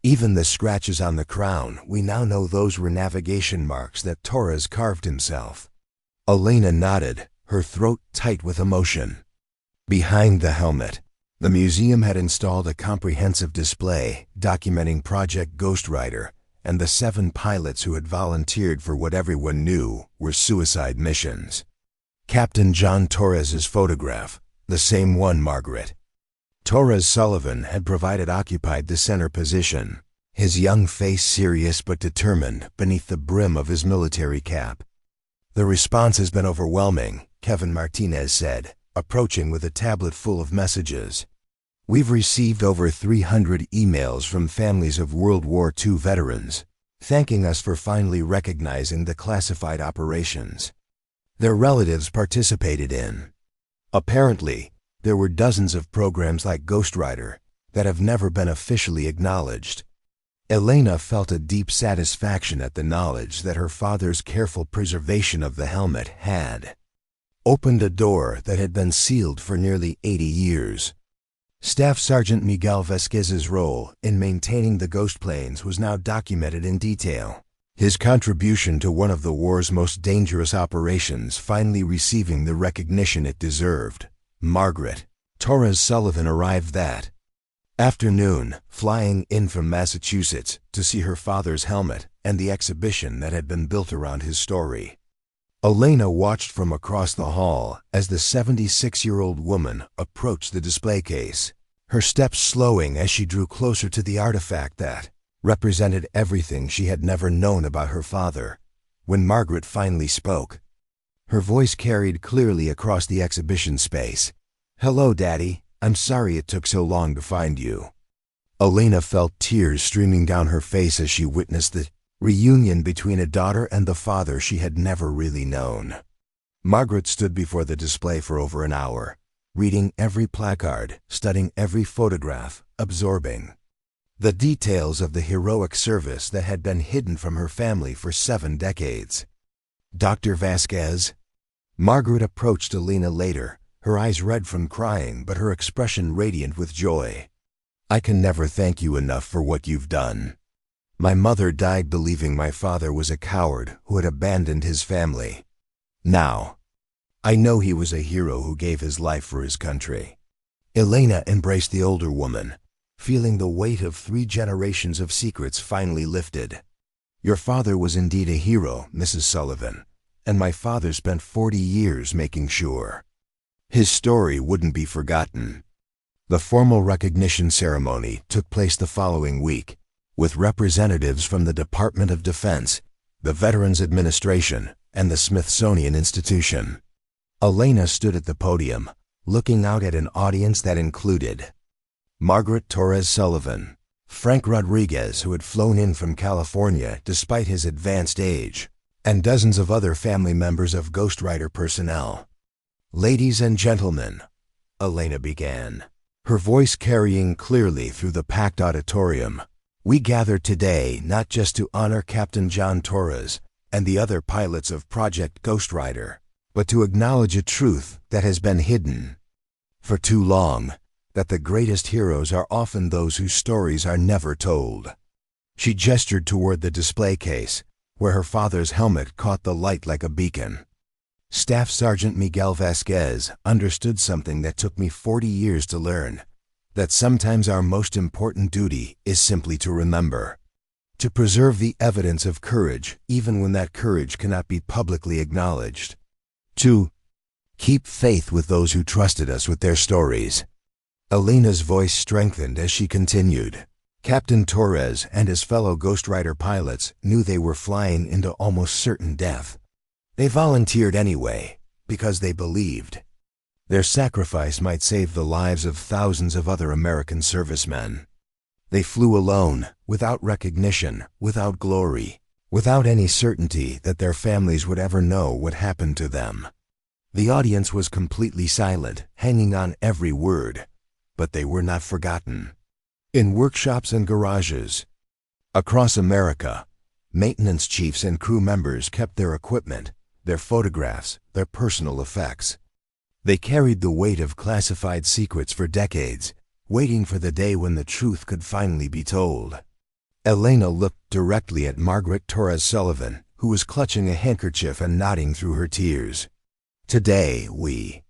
Even the scratches on the crown, we now know those were navigation marks that Torres carved himself. Elena nodded, her throat tight with emotion. Behind the helmet, the museum had installed a comprehensive display documenting Project Ghost Rider and the 7 pilots who had volunteered for what everyone knew were suicide missions. Captain John Torres's photograph, the same one Margaret Torres Sullivan had provided, occupied the center position, his young face serious but determined beneath the brim of his military cap. "The response has been overwhelming," Kevin Martinez said, approaching with a tablet full of messages. "We've received over 300 emails from families of World War II veterans, thanking us for finally recognizing the classified operations their relatives participated in. Apparently, there were dozens of programs like Ghost Rider that have never been officially acknowledged." Elena felt a deep satisfaction at the knowledge that her father's careful preservation of the helmet had opened a door that had been sealed for nearly 80 years. Staff Sergeant Miguel Vasquez's role in maintaining the ghost planes was now documented in detail, his contribution to one of the war's most dangerous operations finally receiving the recognition it deserved. Margaret Torres Sullivan arrived that afternoon, flying in from Massachusetts to see her father's helmet and the exhibition that had been built around his story. Elena watched from across the hall as the 76-year-old woman approached the display case, her steps slowing as she drew closer to the artifact that represented everything she had never known about her father. When Margaret finally spoke, Her voice carried clearly across the exhibition space. "Hello, Daddy. I'm sorry it took so long to find you." Elena felt tears streaming down her face as she witnessed the reunion between a daughter and the father she had never really known. Margaret stood before the display for over an hour, reading every placard, studying every photograph, absorbing the details of the heroic service that had been hidden from her family for 7 decades. "Dr. Vasquez?" Margaret approached Elena later, her eyes red from crying but her expression radiant with joy. "I can never thank you enough for what you've done. My mother died believing my father was a coward who had abandoned his family. Now, I know he was a hero who gave his life for his country." Elena embraced the older woman, feeling the weight of 3 generations of secrets finally lifted. "Your father was indeed a hero, Mrs. Sullivan, and my father spent 40 years making sure his story wouldn't be forgotten." The formal recognition ceremony took place the following week, with representatives from the Department of Defense, the Veterans Administration, and the Smithsonian Institution. Elena stood at the podium, looking out at an audience that included Margaret Torres Sullivan, Frank Rodriguez, who had flown in from California despite his advanced age, and dozens of other family members of Ghostwriter personnel. "Ladies and gentlemen," Elena began, her voice carrying clearly through the packed auditorium, "we gather today not just to honor Captain John Torres and the other pilots of Project Ghostwriter, but to acknowledge a truth that has been hidden for too long, that the greatest heroes are often those whose stories are never told." She gestured toward the display case, where her father's helmet caught the light like a beacon. "Staff Sergeant Miguel Vasquez understood something that took me 40 years to learn, that sometimes our most important duty is simply to remember, to preserve the evidence of courage even when that courage cannot be publicly acknowledged, to keep faith with those who trusted us with their stories." Elena's voice strengthened as she continued. "Captain Torres and his fellow Ghostwriter pilots knew they were flying into almost certain death. They volunteered anyway, because they believed their sacrifice might save the lives of thousands of other American servicemen. They flew alone, without recognition, without glory, without any certainty that their families would ever know what happened to them." The audience was completely silent, hanging on every word, but they were not forgotten. In workshops and garages across America, maintenance chiefs and crew members kept their equipment, their photographs, their personal effects. They carried the weight of classified secrets for decades, waiting for the day when the truth could finally be told. Elena looked directly at Margaret Torres Sullivan, who was clutching a handkerchief and nodding through her tears. "Today, we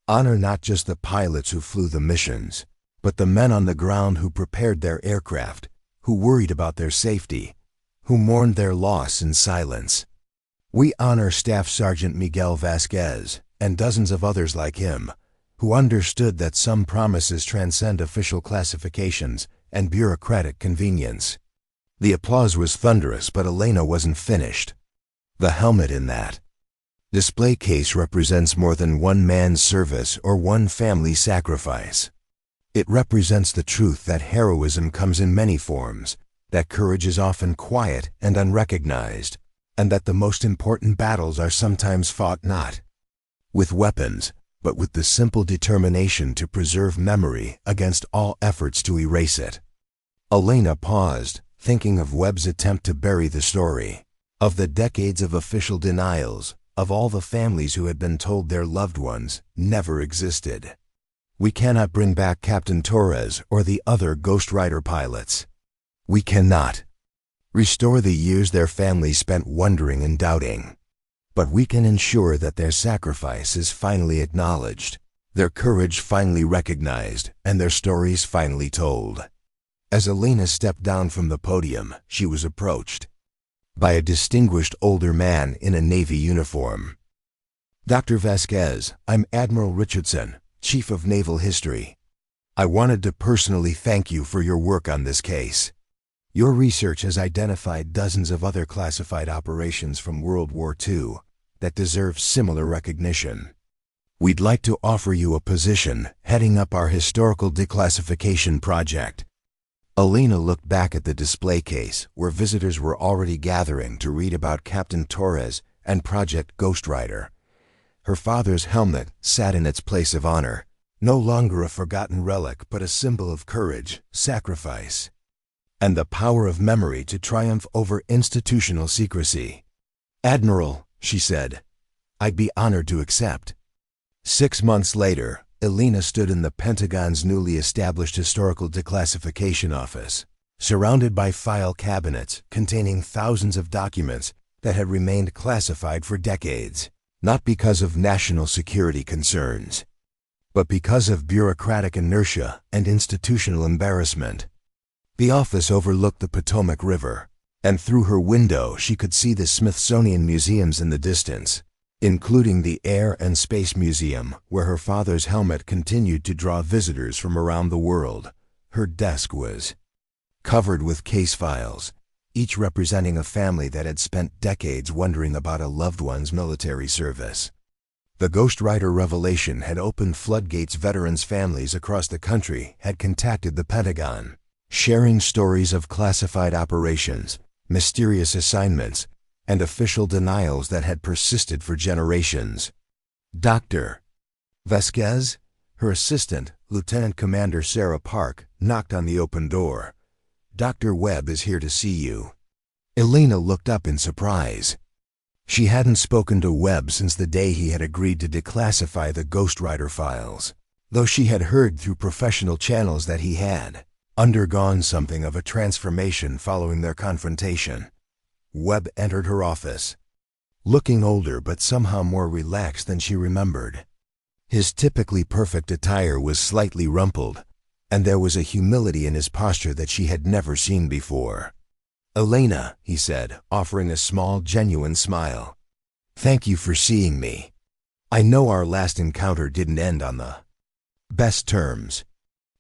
honor not just the pilots who flew the missions, but the men on the ground who prepared their aircraft, who worried about their safety, who mourned their loss in silence. We honor Staff Sergeant Miguel Vasquez and dozens of others like him, who understood that some promises transcend official classifications and bureaucratic convenience." The applause was thunderous, but Elena wasn't finished. "The helmet in that display case represents more than one man's service or one family's sacrifice. It represents the truth that heroism comes in many forms, that courage is often quiet and unrecognized, and that the most important battles are sometimes fought not with weapons, but with the simple determination to preserve memory against all efforts to erase it." Elena paused, thinking of Webb's attempt to bury the story, of the decades of official denials, of all the families who had been told their loved ones never existed. We cannot bring back Captain Torres or the other Ghostwriter pilots. We cannot restore the years their families spent wondering and doubting. But we can ensure that their sacrifice is finally acknowledged, their courage finally recognized, and their stories finally told. As Elena stepped down from the podium, she was approached by a distinguished older man in a Navy uniform. "Dr. Vasquez, I'm Admiral Richardson, Chief of Naval History. I wanted to personally thank you for your work on this case. Your research has identified dozens of other classified operations from World War II, that deserve similar recognition. We'd like to offer you a position heading up our historical declassification project. Elena looked back at the display case where visitors were already gathering to read about Captain Torres and Project Ghostwriter. Her father's helmet sat in its place of honor, no longer a forgotten relic but a symbol of courage, sacrifice, and the power of memory to triumph over institutional secrecy. "Admiral," she said, "I'd be honored to accept." 6 months later, Elena stood in the Pentagon's newly established historical declassification office, surrounded by file cabinets containing thousands of documents that had remained classified for decades, not because of national security concerns, but because of bureaucratic inertia and institutional embarrassment. The office overlooked the Potomac River, and through her window she could see the Smithsonian museums in the distance, including the Air and Space Museum, where her father's helmet continued to draw visitors from around the world. Her desk was covered with case files, each representing a family that had spent decades wondering about a loved one's military service. The Ghostwriter revelation had opened floodgates. Veterans' families across the country had contacted the Pentagon, sharing stories of classified operations, mysterious assignments, and official denials that had persisted for generations. Dr. Vasquez, her assistant, Lieutenant Commander Sarah Park, knocked on the open door. "Dr. Webb is here to see you." Elena looked up in surprise. She hadn't spoken to Webb since the day he had agreed to declassify the Ghostwriter files, though she had heard through professional channels that he had undergone something of a transformation following their confrontation. Webb entered her office, looking older but somehow more relaxed than she remembered. His typically perfect attire was slightly rumpled, and there was a humility in his posture that she had never seen before. "Elena," he said, offering a small, genuine smile. "Thank you for seeing me. I know our last encounter didn't end on the best terms."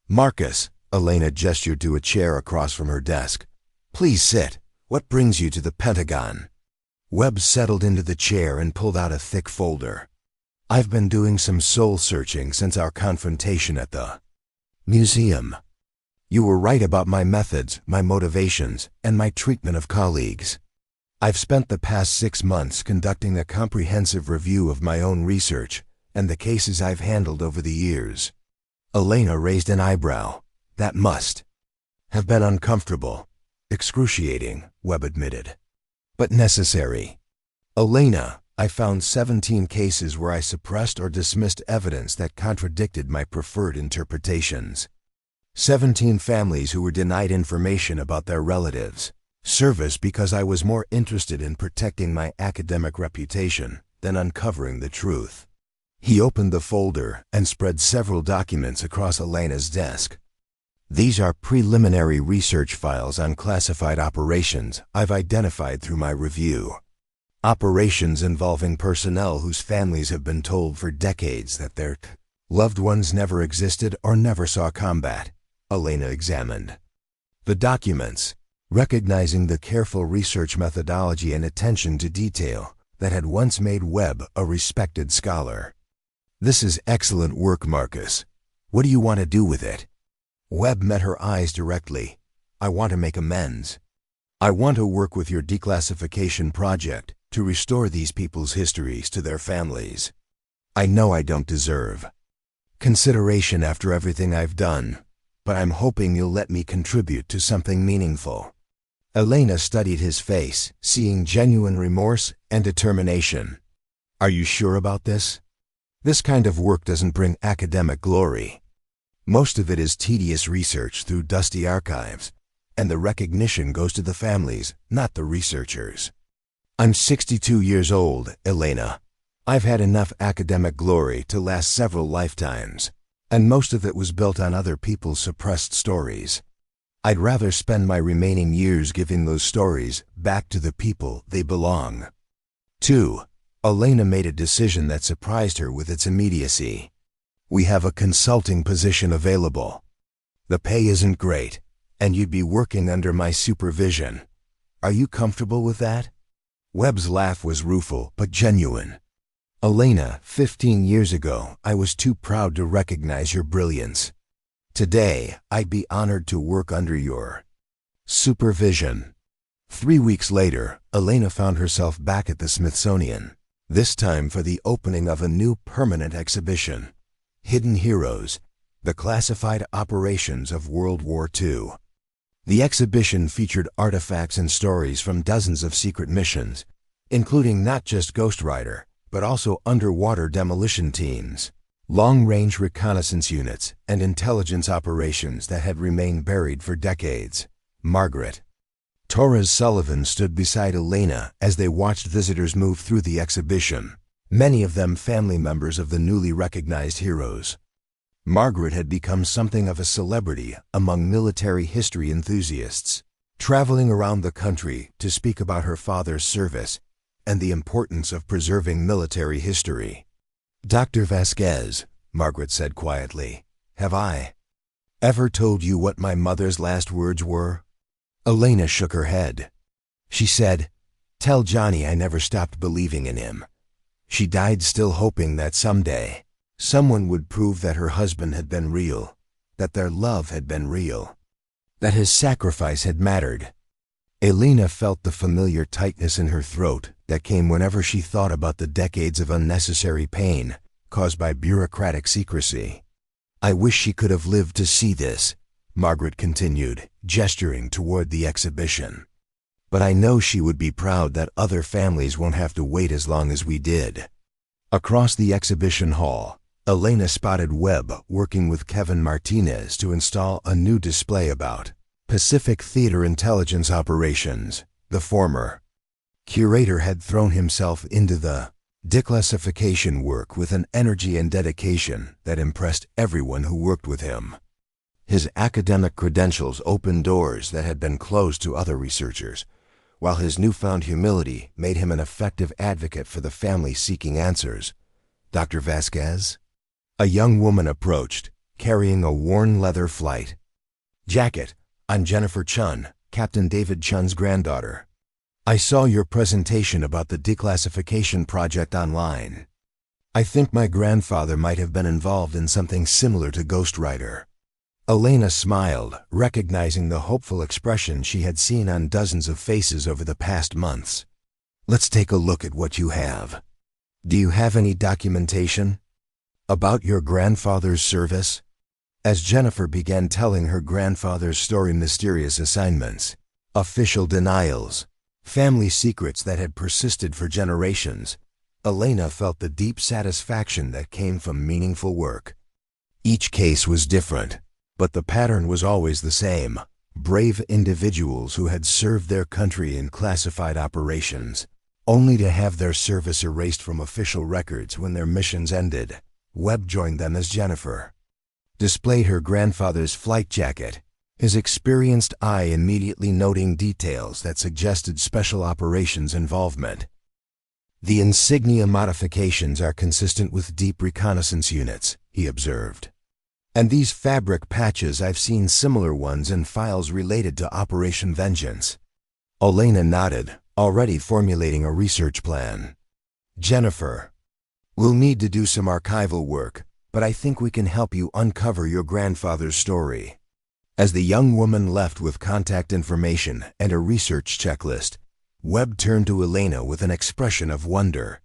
"Marcus," Elena gestured to a chair across from her desk. "Please sit. What brings you to the Pentagon?" Webb settled into the chair and pulled out a thick folder. "I've been doing some soul-searching since our confrontation at the museum. You were right about my methods, my motivations, and my treatment of colleagues. I've spent the past 6 months conducting a comprehensive review of my own research and the cases I've handled over the years." Elena raised an eyebrow. "That must have been uncomfortable." "Excruciating," Webb admitted, "but necessary." "Elena, I found 17 cases where I suppressed or dismissed evidence that contradicted my preferred interpretations. 17 families who were denied information about their relatives' service because I was more interested in protecting my academic reputation than uncovering the truth." He opened the folder and spread several documents across Elena's desk. "These are preliminary research files on classified operations I've identified through my review. Operations involving personnel whose families have been told for decades that their loved ones never existed or never saw combat." Elena examined the documents, recognizing the careful research methodology and attention to detail that had once made Webb a respected scholar. "This is excellent work, Marcus. What do you want to do with it?" Webb met her eyes directly. "I want to make amends. I want to work with your declassification project to restore these people's histories to their families. I know I don't deserve consideration after everything I've done, but I'm hoping you'll let me contribute to something meaningful." Elena studied his face, seeing genuine remorse and determination. "Are you sure about this? This kind of work doesn't bring academic glory. Most of it is tedious research through dusty archives, and the recognition goes to the families, not the researchers. I'm 62 years old, Elena. I've had enough academic glory to last several lifetimes, and most of it was built on other people's suppressed stories. I'd rather spend my remaining years giving those stories back to the people they belong to." Elena made a decision that surprised her with its immediacy. "We have a consulting position available. The pay isn't great, and you'd be working under my supervision. Are you comfortable with that?" Webb's laugh was rueful but genuine. Elena, 15 years ago, I was too proud to recognize your brilliance. Today, I'd be honored to work under your supervision. 3 weeks later, Elena found herself back at the Smithsonian, this time for the opening of a new permanent exhibition, Hidden Heroes, the classified operations of World War II. The exhibition featured artifacts and stories from dozens of secret missions, including not just Ghost Rider, but also underwater demolition teams, long-range reconnaissance units, and intelligence operations that had remained buried for decades. Margaret Torres Sullivan stood beside Elena as they watched visitors move through the exhibition, many of them family members of the newly recognized heroes. Margaret had become something of a celebrity among military history enthusiasts, traveling around the country to speak about her father's service and the importance of preserving military history. "Dr. Vasquez," Margaret said quietly, "have I ever told you what my mother's last words were?" Elena shook her head. She said, "Tell Johnny I never stopped believing in him." She died still hoping that someday someone would prove that her husband had been real, that their love had been real, that his sacrifice had mattered. Elena felt the familiar tightness in her throat that came whenever she thought about the decades of unnecessary pain caused by bureaucratic secrecy. "I wish she could have lived to see this," Margaret continued, gesturing toward the exhibition. "But I know she would be proud that other families won't have to wait as long as we did." Across the exhibition hall, Elena spotted Webb working with Kevin Martinez to install a new display about Pacific Theater Intelligence Operations. The former curator had thrown himself into the declassification work with an energy and dedication that impressed everyone who worked with him. His academic credentials opened doors that had been closed to other researchers, while his newfound humility made him an effective advocate for the family seeking answers. "Dr. Vasquez?" A young woman approached, carrying a worn leather flight jacket. "I'm Jennifer Chun, Captain David Chun's granddaughter. I saw your presentation about the declassification project online. I think my grandfather might have been involved in something similar to Ghost Rider." Elena smiled, recognizing the hopeful expression she had seen on dozens of faces over the past months. "Let's take a look at what you have. Do you have any documentation about your grandfather's service?" As Jennifer began telling her grandfather's story, mysterious assignments, official denials, family secrets that had persisted for generations, Elena felt the deep satisfaction that came from meaningful work. Each case was different, but the pattern was always the same: brave individuals who had served their country in classified operations, only to have their service erased from official records when their missions ended. Webb joined them as Jennifer displayed her grandfather's flight jacket, his experienced eye immediately noting details that suggested special operations involvement. "The insignia modifications are consistent with deep reconnaissance units," he observed. "And these fabric patches, I've seen similar ones in files related to Operation Vengeance." Elena nodded, already formulating a research plan. "Jennifer, we'll need to do some archival work, but I think we can help you uncover your grandfather's story." As the young woman left with contact information and a research checklist, Webb turned to Elena with an expression of wonder.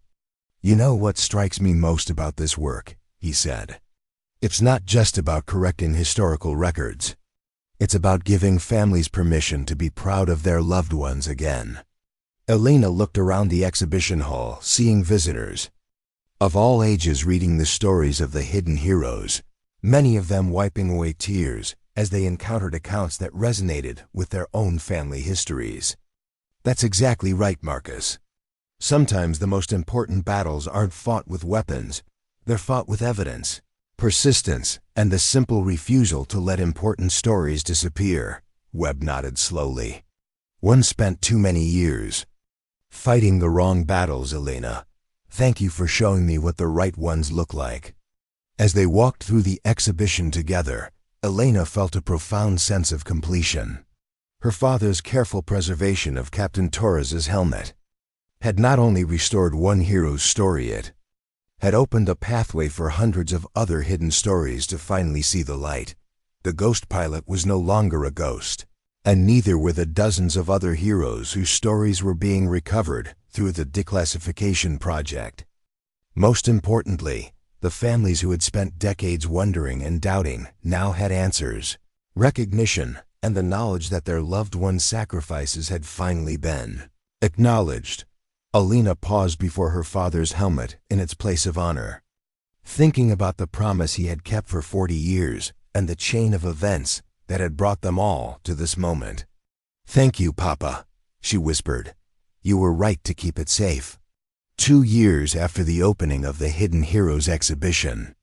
"You know what strikes me most about this work?" he said. "It's not just about correcting historical records. It's about giving families permission to be proud of their loved ones again." Elena looked around the exhibition hall, seeing visitors of all ages reading the stories of the hidden heroes, many of them wiping away tears as they encountered accounts that resonated with their own family histories. "That's exactly right, Marcus. Sometimes the most important battles aren't fought with weapons, they're fought with evidence, persistence, and the simple refusal to let important stories disappear." Webb nodded slowly. "One spent too many years fighting the wrong battles, Elena. Thank you for showing me what the right ones look like." As they walked through the exhibition together, Elena felt a profound sense of completion. Her father's careful preservation of Captain Torres's helmet, had not only restored one hero's story, it had opened a pathway for hundreds of other hidden stories to finally see the light. The ghost pilot was no longer a ghost, and neither were the dozens of other heroes whose stories were being recovered through the declassification project. Most importantly, the families who had spent decades wondering and doubting now had answers, recognition, and the knowledge that their loved ones' sacrifices had finally been acknowledged. Alina paused before her father's helmet in its place of honor, thinking about the promise he had kept for 40 years and the chain of events that had brought them all to this moment. "Thank you, Papa," she whispered. "You were right to keep it safe." 2 years after the opening of the Hidden Heroes exhibition,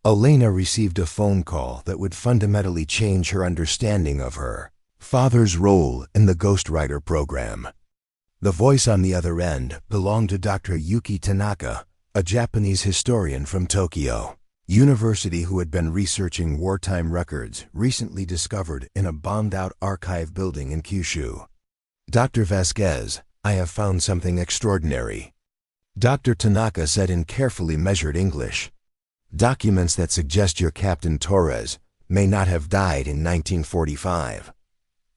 Alina received a phone call that would fundamentally change her understanding of her father's role in the Ghostwriter program. The voice on the other end belonged to Dr. Yuki Tanaka, a Japanese historian from Tokyo University who had been researching wartime records recently discovered in a bombed-out archive building in Kyushu. "Dr. Vasquez, I have found something extraordinary," Dr. Tanaka said in carefully measured English. "Documents that suggest your Captain Torres may not have died in 1945.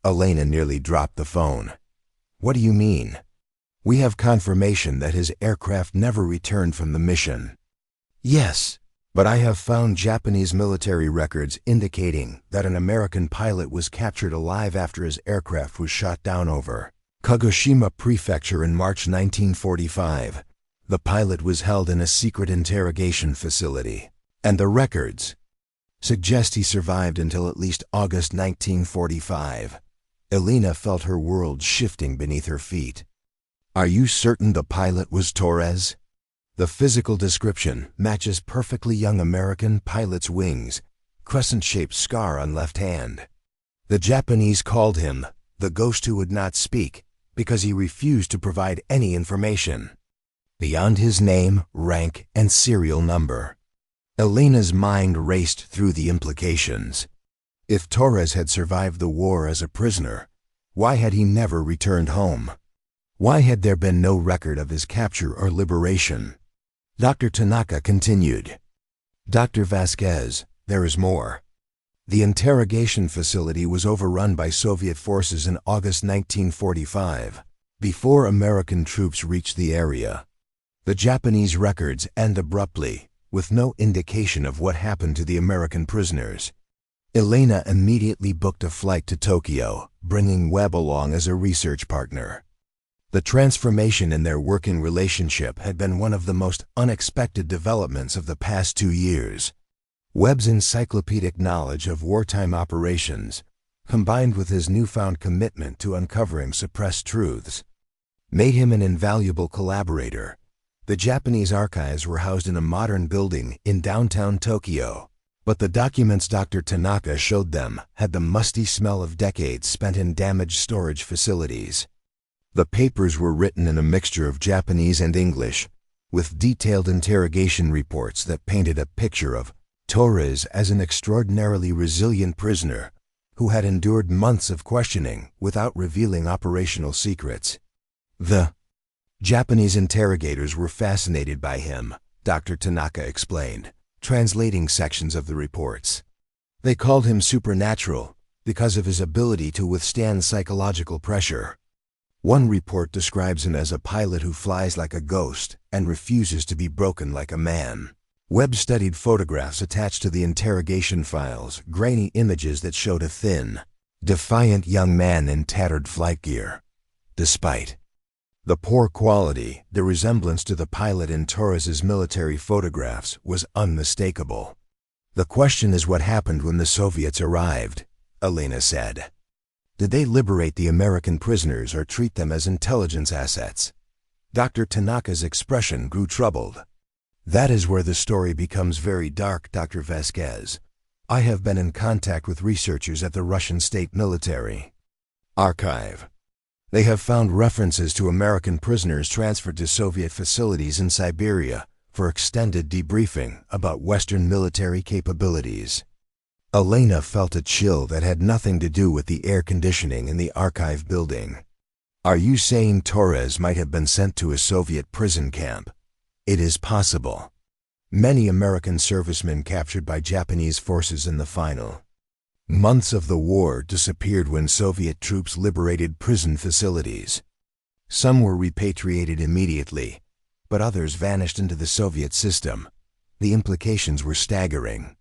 Alina nearly dropped the phone. "What do you mean?" "We have confirmation that his aircraft never returned from the mission." "Yes, but I have found Japanese military records indicating that an American pilot was captured alive after his aircraft was shot down over Kagoshima Prefecture in March 1945. The pilot was held in a secret interrogation facility, and the records suggest he survived until at least August 1945. Alina felt her world shifting beneath her feet. "Are you certain the pilot was Torres?" "The physical description matches perfectly. Young American pilot's wings, crescent-shaped scar on left hand. The Japanese called him the ghost who would not speak because he refused to provide any information beyond his name, rank, and serial number." Alina's mind raced through the implications. If Torres had survived the war as a prisoner, why had he never returned home? Why had there been no record of his capture or liberation? Dr. Tanaka continued. "Dr. Vasquez, there is more. The interrogation facility was overrun by Soviet forces in August 1945, before American troops reached the area. The Japanese records end abruptly, with no indication of what happened to the American prisoners." Alina immediately booked a flight to Tokyo, bringing Webb along as a research partner. The transformation in their working relationship had been one of the most unexpected developments of the past 2 years. Webb's encyclopedic knowledge of wartime operations, combined with his newfound commitment to uncovering suppressed truths, made him an invaluable collaborator. The Japanese archives were housed in a modern building in downtown Tokyo, but the documents Dr. Tanaka showed them had the musty smell of decades spent in damaged storage facilities. The papers were written in a mixture of Japanese and English, with detailed interrogation reports that painted a picture of Torres as an extraordinarily resilient prisoner who had endured months of questioning without revealing operational secrets. The Japanese interrogators were fascinated by him, Dr. Tanaka explained, translating sections of the reports. They called him supernatural because of his ability to withstand psychological pressure. One report describes him as a pilot who flies like a ghost and refuses to be broken like a man. Webb studied photographs attached to the interrogation files, grainy images that showed a thin, defiant young man in tattered flight gear. Despite the poor quality, the resemblance to the pilot in Torres's military photographs was unmistakable. "The question is what happened when the Soviets arrived," Alina said. "Did they liberate the American prisoners or treat them as intelligence assets?" Dr. Tanaka's expression grew troubled. "That is where the story becomes very dark, Dr. Vasquez. I have been in contact with researchers at the Russian State Military Archive. They have found references to American prisoners transferred to Soviet facilities in Siberia for extended debriefing about Western military capabilities." Alina felt a chill that had nothing to do with the air conditioning in the archive building. Are you saying Torres might have been sent to a Soviet prison camp? It is possible. Many American servicemen captured by Japanese forces in the final months of the war disappeared when Soviet troops liberated prison facilities. Some were repatriated immediately, but others vanished into the Soviet system. The implications were staggering.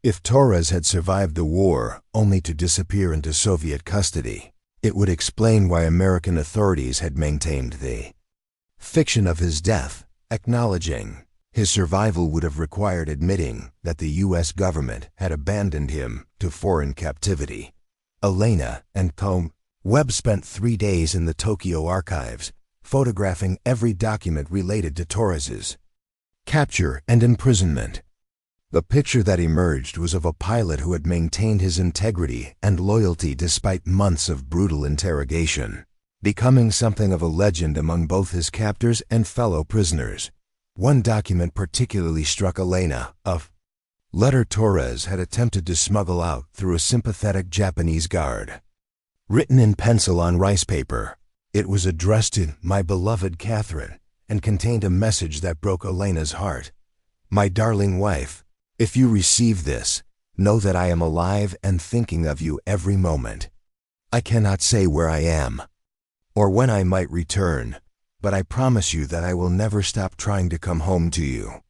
If Torres had survived the war only to disappear into Soviet custody, it would explain why American authorities had maintained the fiction of his death. Acknowledging his survival would have required admitting that the U.S. government had abandoned him to foreign captivity. Elena and Webb spent 3 days in the Tokyo archives, photographing every document related to Torres's capture and imprisonment. The picture that emerged was of a pilot who had maintained his integrity and loyalty despite months of brutal interrogation, becoming something of a legend among both his captors and fellow prisoners. One document particularly struck Elena, a letter Torres had attempted to smuggle out through a sympathetic Japanese guard. Written in pencil on rice paper, it was addressed to "My beloved Catherine" and contained a message that broke Elena's heart. "My darling wife, if you receive this, know that I am alive and thinking of you every moment. I cannot say where I am or when I might return, but I promise you that I will never stop trying to come home to you.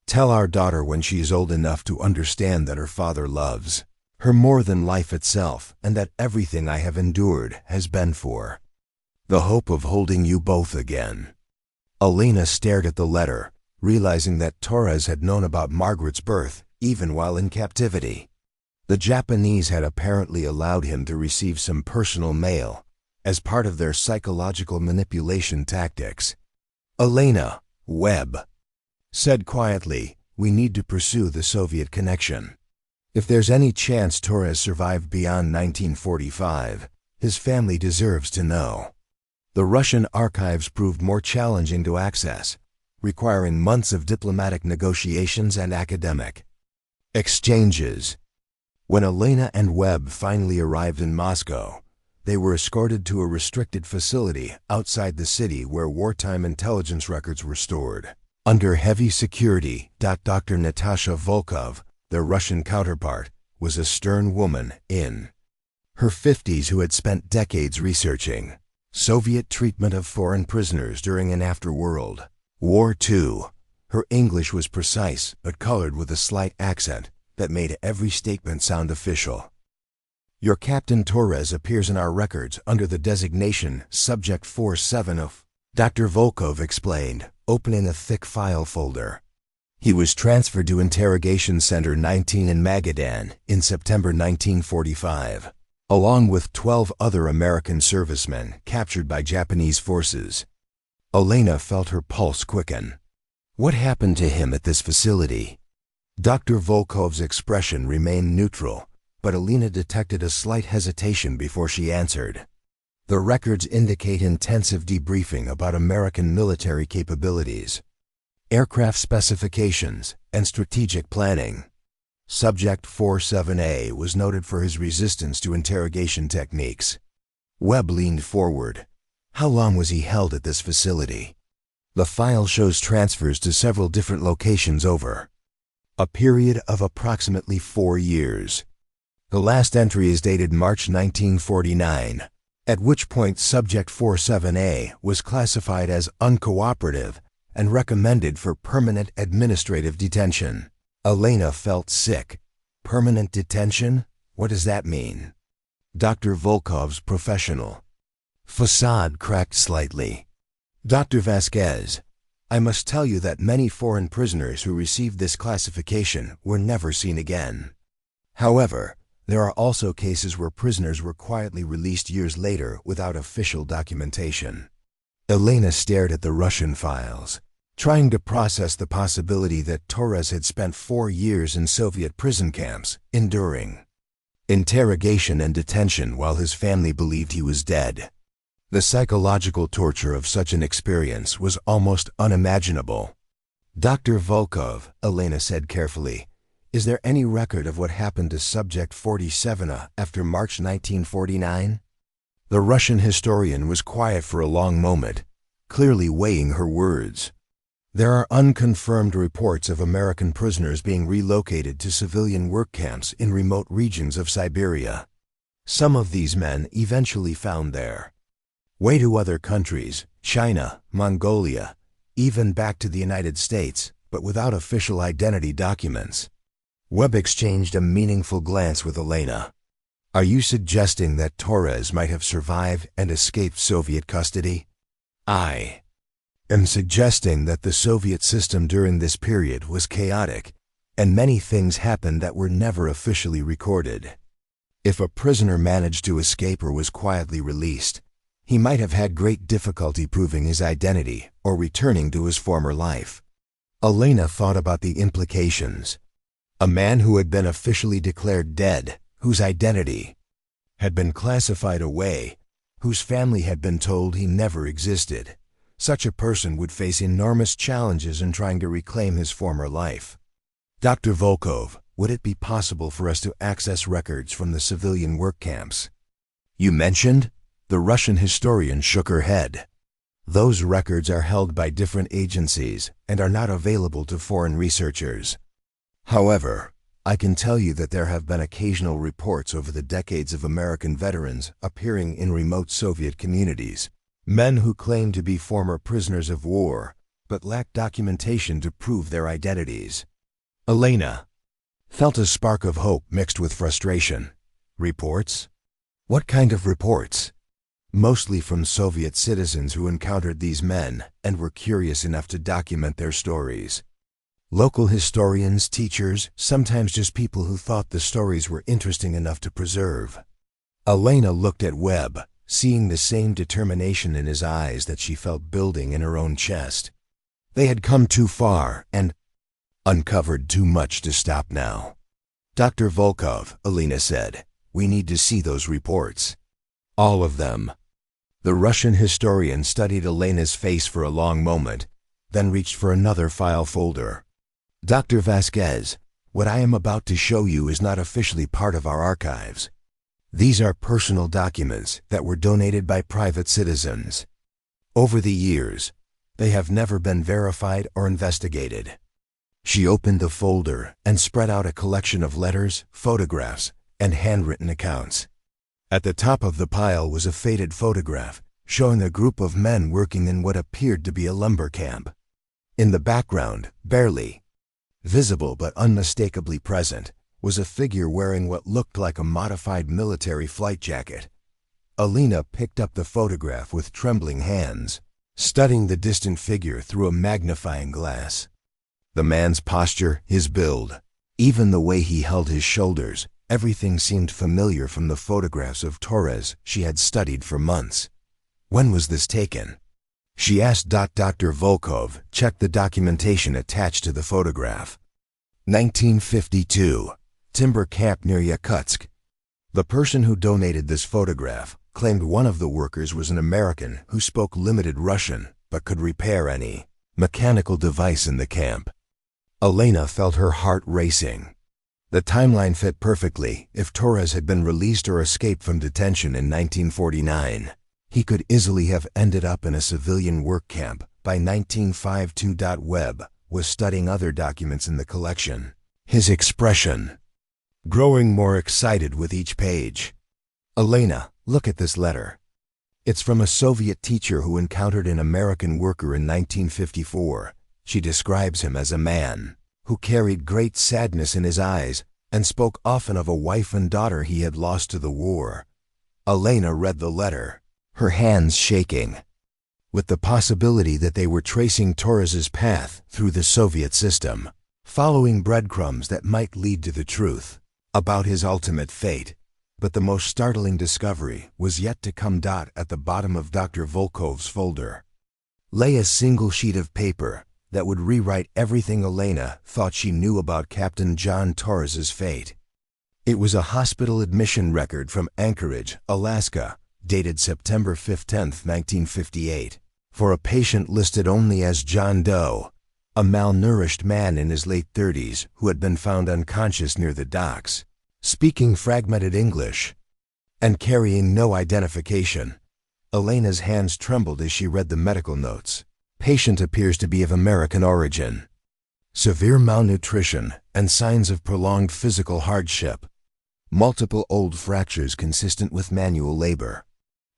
Tell our daughter when she is old enough to understand that her father loves her more than life itself, and that everything I have endured has been for the hope of holding you both again." Elena stared at the letter, realizing that Torres had known about Margaret's birth even while in captivity. The Japanese had apparently allowed him to receive some personal mail as part of their psychological manipulation tactics. Elena, Webb said quietly, "We need to pursue the Soviet connection. If there's any chance Torres survived beyond 1945, his family deserves to know." The Russian archives proved more challenging to access, requiring months of diplomatic negotiations and academic exchanges. When Elena and Webb finally arrived in Moscow, they were escorted to a restricted facility outside the city where wartime intelligence records were stored. Under heavy security, Dr. Natasha Volkov, their Russian counterpart, was a stern woman in her 50s who had spent decades researching Soviet treatment of foreign prisoners during and after World War II. Her English was precise but colored with a slight accent that made every statement sound official. "Your Captain Torres appears in our records under the designation Subject 47 of," Dr. Volkov explained, opening a thick file folder. "He was transferred to Interrogation Center 19 in Magadan in September 1945, along with 12 other American servicemen captured by Japanese forces." Elena felt her pulse quicken. What happened to him at this facility? Dr. Volkov's expression remained neutral, but Elena detected a slight hesitation before she answered. "The records indicate intensive debriefing about American military capabilities, aircraft specifications, and strategic planning. Subject 47A was noted for his resistance to interrogation techniques." Webb leaned forward. "How long was he held at this facility?" The file shows transfers to several different locations over a period of approximately 4 years. The last entry is dated March 1949, at which point Subject 47A was classified as uncooperative and recommended for permanent administrative detention. Elena felt sick. Permanent detention? What does that mean? Dr. Volkov's professional facade cracked slightly. "Dr. Vasquez, I must tell you that many foreign prisoners who received this classification were never seen again. However, there are also cases where prisoners were quietly released years later without official documentation." Elena stared at the Russian files, trying to process the possibility that Torres had spent 4 years in Soviet prison camps, enduring interrogation and detention while his family believed he was dead. The psychological torture of such an experience was almost unimaginable. "Dr. Volkov," Elena said carefully, "is there any record of what happened to Subject 47 after March 1949? The Russian historian was quiet for a long moment, clearly weighing her words. There are unconfirmed reports of American prisoners being relocated to civilian work camps in remote regions of Siberia. Some of these men eventually found their way to other countries, China, Mongolia, even back to the United States, but without official identity documents. Webb exchanged a meaningful glance with Elena. Are you suggesting that Torres might have survived and escaped Soviet custody? I am suggesting that the Soviet system during this period was chaotic, and many things happened that were never officially recorded. If a prisoner managed to escape or was quietly released, he might have had great difficulty proving his identity or returning to his former life. Elena thought about the implications. A man who had been officially declared dead, whose identity had been classified away, whose family had been told he never existed. Such a person would face enormous challenges in trying to reclaim his former life. Dr. Volkov, would it be possible for us to access records from the civilian work camps you mentioned? The Russian historian shook her head. Those records are held by different agencies and are not available to foreign researchers. However, I can tell you that there have been occasional reports over the decades of American veterans appearing in remote Soviet communities, men who claim to be former prisoners of war, but lack documentation to prove their identities. Elena felt a spark of hope mixed with frustration. Reports? What kind of reports? Mostly from Soviet citizens who encountered these men and were curious enough to document their stories. Local historians, teachers, sometimes just people who thought the stories were interesting enough to preserve. Elena looked at Webb, seeing the same determination in his eyes that she felt building in her own chest. They had come too far and uncovered too much to stop now. Dr. Volkov, Elena said, we need to see those reports. All of them. The Russian historian studied Elena's face for a long moment, then reached for another file folder. Dr. Vasquez, what I am about to show you is not officially part of our archives. These are personal documents that were donated by private citizens. Over the years, they have never been verified or investigated. She opened the folder and spread out a collection of letters, photographs, and handwritten accounts. At the top of the pile was a faded photograph showing a group of men working in what appeared to be a lumber camp. In the background, barely visible but unmistakably present, was a figure wearing what looked like a modified military flight jacket. Elena picked up the photograph with trembling hands, studying the distant figure through a magnifying glass. The man's posture, his build, even the way he held his shoulders, everything seemed familiar from the photographs of Torres she had studied for months. When was this taken? She asked. Dr. Volkov checked the documentation attached to the photograph. 1952, timber camp near Yakutsk. The person who donated this photograph claimed one of the workers was an American who spoke limited Russian but could repair any mechanical device in the camp. Elena felt her heart racing. The timeline fit perfectly. If Torres had been released or escaped from detention in 1949, he could easily have ended up in a civilian work camp by 1952. Webb was studying other documents in the collection, his expression growing more excited with each page. Elena, look at this letter. It's from a Soviet teacher who encountered an American worker in 1954. She describes him as a man who carried great sadness in his eyes and spoke often of a wife and daughter he had lost to the war. Elena read the letter, her hands shaking, with the possibility that they were tracing Torres's path through the Soviet system, following breadcrumbs that might lead to the truth about his ultimate fate. But the most startling discovery was yet to come. At the bottom of Dr. Volkov's folder lay a single sheet of paper that would rewrite everything Elena thought she knew about Captain John Torres's fate. It was a hospital admission record from Anchorage, Alaska, dated September 15, 1958, for a patient listed only as John Doe, a malnourished man in his late 30s who had been found unconscious near the docks, speaking fragmented English. and carrying no identification. Elena's hands trembled as she read the medical notes. Patient appears to be of American origin. Severe malnutrition and signs of prolonged physical hardship. Multiple old fractures consistent with manual labor.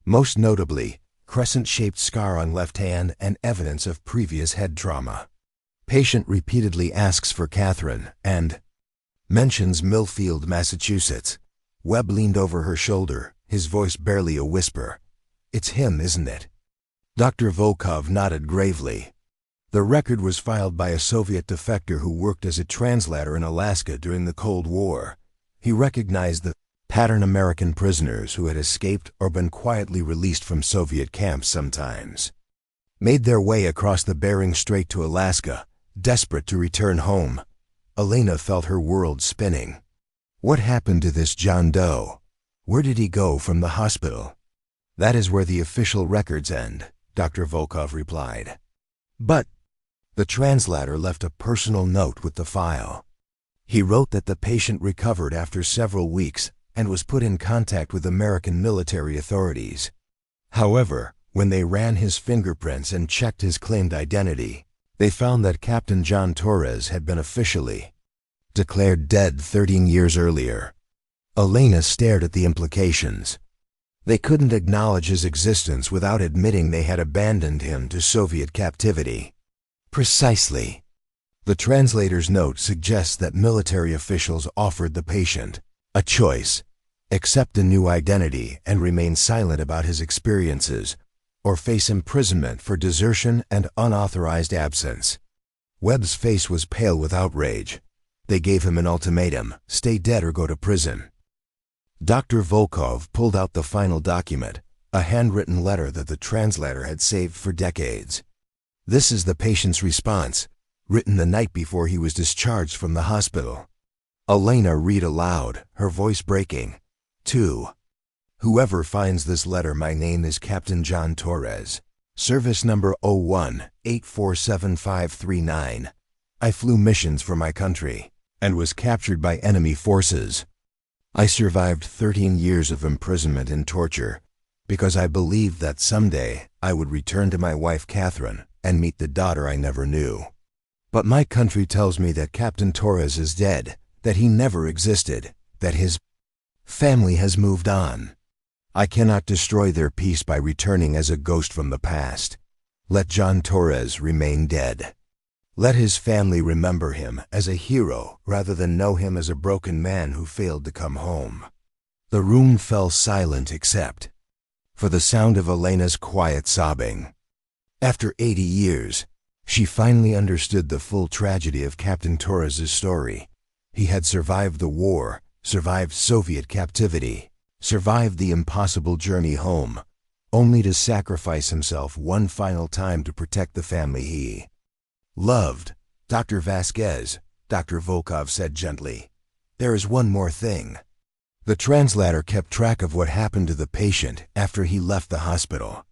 Most notably, crescent-shaped scar on left hand and evidence of previous head trauma. Patient repeatedly asks for Catherine and mentions Millfield, Massachusetts. Webb leaned over her shoulder, his voice barely a whisper. "It's him, isn't it?" Dr. Volkov nodded gravely. The record was filed by a Soviet defector who worked as a translator in Alaska during the Cold War. He recognized the pattern American prisoners who had escaped or been quietly released from Soviet camps sometimes made their way across the Bering Strait to Alaska, desperate to return home. Elena felt her world spinning. What happened to this John Doe? Where did he go from the hospital? That is where the official records end, Dr. Volkov replied. But the translator left a personal note with the file. He wrote that the patient recovered after several weeks and was put in contact with American military authorities. However, when they ran his fingerprints and checked his claimed identity, they found that Captain John Torres had been officially declared dead 13 years earlier. Elena stared at the implications. They couldn't acknowledge his existence without admitting they had abandoned him to Soviet captivity. Precisely. The translator's note suggests that military officials offered the patient a choice: accept a new identity and remain silent about his experiences, or face imprisonment for desertion and unauthorized absence. Webb's face was pale with outrage. They gave him an ultimatum: stay dead or go to prison. Dr. Volkov pulled out the final document, a handwritten letter that the translator had saved for decades. This is the patient's response, written the night before he was discharged from the hospital. Elena read aloud, her voice breaking. 2. Whoever finds this letter, my name is Captain John Torres. Service number 01-847539. I flew missions for my country and was captured by enemy forces. I survived 13 years of imprisonment and torture because I believed that someday I would return to my wife Catherine and meet the daughter I never knew. But my country tells me that Captain Torres is dead, that he never existed, that his family has moved on. I cannot destroy their peace by returning as a ghost from the past. Let John Torres remain dead. Let his family remember him as a hero rather than know him as a broken man who failed to come home. The room fell silent except for the sound of Elena's quiet sobbing. After 80 years, she finally understood the full tragedy of Captain Torres' story. He had survived the war, survived Soviet captivity, survived the impossible journey home, only to sacrifice himself one final time to protect the family he loved. Dr. Vasquez, Dr. Volkov said gently, there is one more thing. The translator kept track of what happened to the patient after he left the hospital.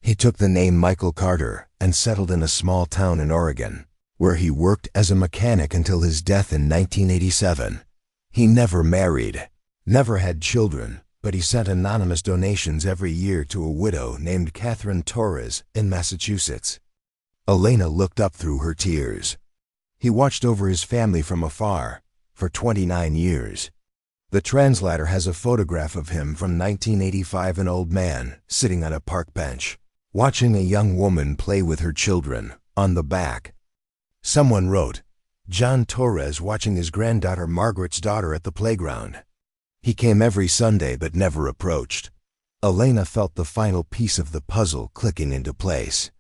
He took the name Michael Carter and settled in a small town in Oregon, where he worked as a mechanic until his death in 1987. He never married, never had children, but he sent anonymous donations every year to a widow named Catherine Torres in Massachusetts. Elena looked up through her tears. He watched over his family from afar for 29 years. The translator has a photograph of him from 1985, an old man sitting on a park bench, watching a young woman play with her children. On the back, someone wrote, John Torres watching his granddaughter Margaret's daughter at the playground. He came every Sunday but never approached. Elena felt the final piece of the puzzle clicking into place.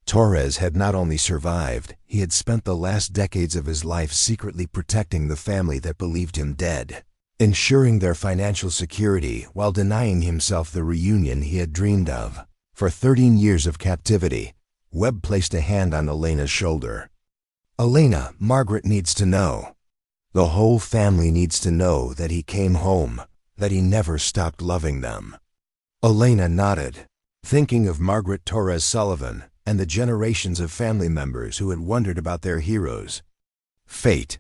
Torres had not only survived, he had spent the last decades of his life secretly protecting the family that believed him dead, ensuring their financial security while denying himself the reunion he had dreamed of. For 13 years of captivity, Webb placed a hand on Elena's shoulder. Elena, Margaret needs to know. The whole family needs to know that he came home, that he never stopped loving them. Elena nodded, thinking of Margaret Torres Sullivan and the generations of family members who had wondered about their heroes' fate.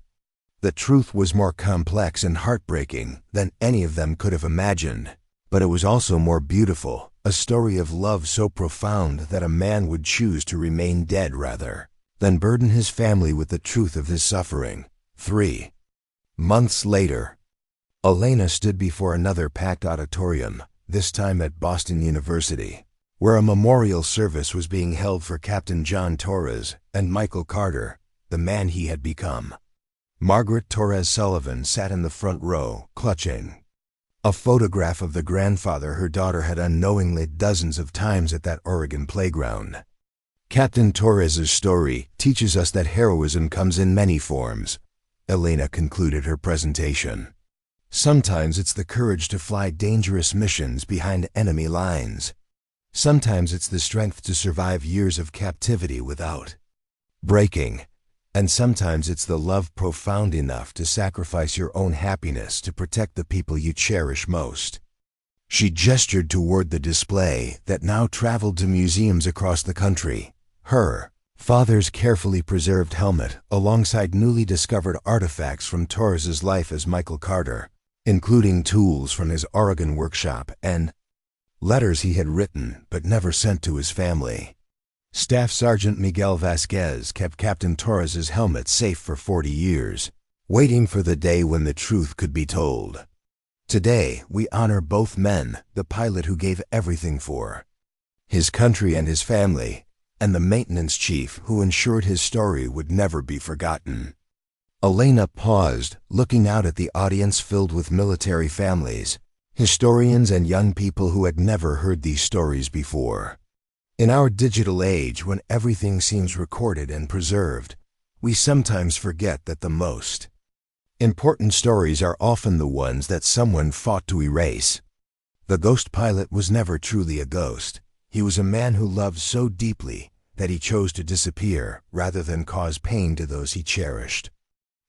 The truth was more complex and heartbreaking than any of them could have imagined. But it was also more beautiful, a story of love so profound that a man would choose to remain dead rather than burden his family with the truth of his suffering. 3 months later, Elena stood before another packed auditorium, this time at Boston University, where a memorial service was being held for Captain John Torres and Michael Carter, the man he had become. Margaret Torres Sullivan sat in the front row, clutching a photograph of the grandfather her daughter had unknowingly dozens of times at that Oregon playground. Captain Torres's story teaches us that heroism comes in many forms, Elena concluded her presentation. Sometimes it's the courage to fly dangerous missions behind enemy lines. Sometimes it's the strength to survive years of captivity without breaking. And sometimes it's the love profound enough to sacrifice your own happiness to protect the people you cherish most. She gestured toward the display that now traveled to museums across the country. Her father's carefully preserved helmet, alongside newly discovered artifacts from Torres's life as Michael Carter, including tools from his Oregon workshop and letters he had written but never sent to his family. Staff Sergeant Miguel Vasquez kept Captain Torres's helmet safe for 40 years, waiting for the day when the truth could be told. Today, we honor both men, the pilot who gave everything for his country and his family, and the maintenance chief who ensured his story would never be forgotten. Elena paused, looking out at the audience filled with military families, historians and young people who had never heard these stories before. In our digital age, when everything seems recorded and preserved, we sometimes forget that the most important stories are often the ones that someone fought to erase. The ghost pilot was never truly a ghost. He was a man who loved so deeply that he chose to disappear rather than cause pain to those he cherished.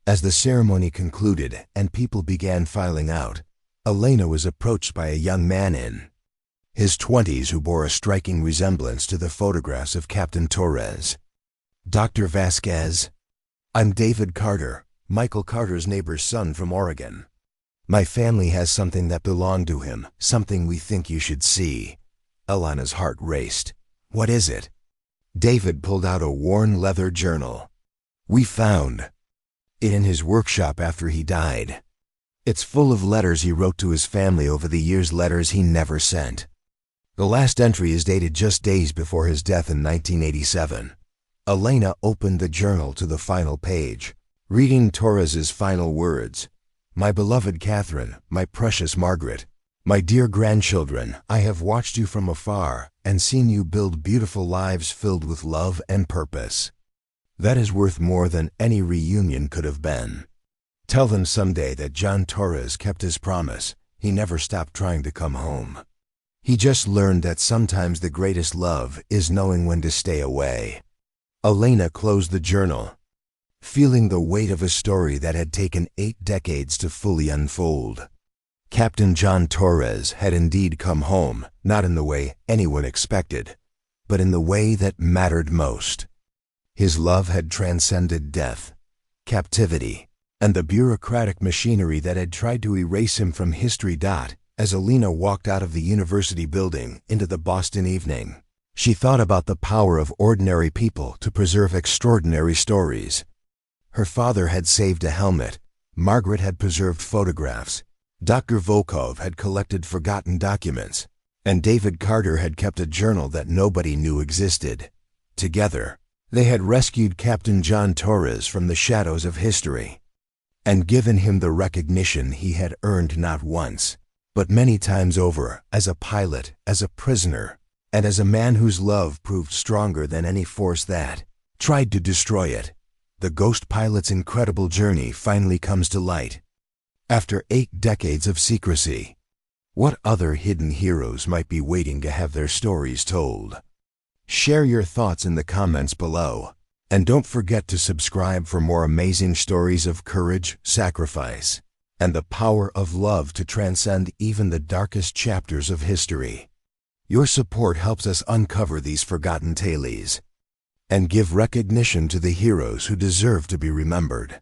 As the ceremony concluded and people began filing out, Elena was approached by a young man in his 20s who bore a striking resemblance to the photographs of Captain Torres. "Dr. Vasquez, I'm David Carter, Michael Carter's neighbor's son from Oregon. My family has something that belonged to him, something we think you should see." Elena's heart raced. "What is it?" David pulled out a worn leather journal. "We found it in his workshop after he died. It's full of letters he wrote to his family over the years, letters he never sent. The last entry is dated just days before his death in 1987. Elena opened the journal to the final page, reading Torres's final words. "My beloved Catherine, my precious Margaret, my dear grandchildren, I have watched you from afar and seen you build beautiful lives filled with love and purpose. That is worth more than any reunion could have been. Tell them someday that John Torres kept his promise. He never stopped trying to come home. He just learned that sometimes the greatest love is knowing when to stay away." Elena closed the journal, feeling the weight of a story that had taken 8 decades to fully unfold. Captain John Torres had indeed come home, not in the way anyone expected, but in the way that mattered most. His love had transcended death, captivity, and the bureaucratic machinery that had tried to erase him from history. As Elena walked out of the university building into the Boston evening, she thought about the power of ordinary people to preserve extraordinary stories. Her father had saved a helmet, Margaret had preserved photographs, Dr. Volkov had collected forgotten documents, and David Carter had kept a journal that nobody knew existed. Together, they had rescued Captain John Torres from the shadows of history and given him the recognition he had earned not once, but many times over, as a pilot, as a prisoner, and as a man whose love proved stronger than any force that tried to destroy it. The ghost pilot's incredible journey finally comes to light. After 8 decades of secrecy, what other hidden heroes might be waiting to have their stories told? Share your thoughts in the comments below, and don't forget to subscribe for more amazing stories of courage, sacrifice, and the power of love to transcend even the darkest chapters of history. Your support helps us uncover these forgotten tales and give recognition to the heroes who deserve to be remembered.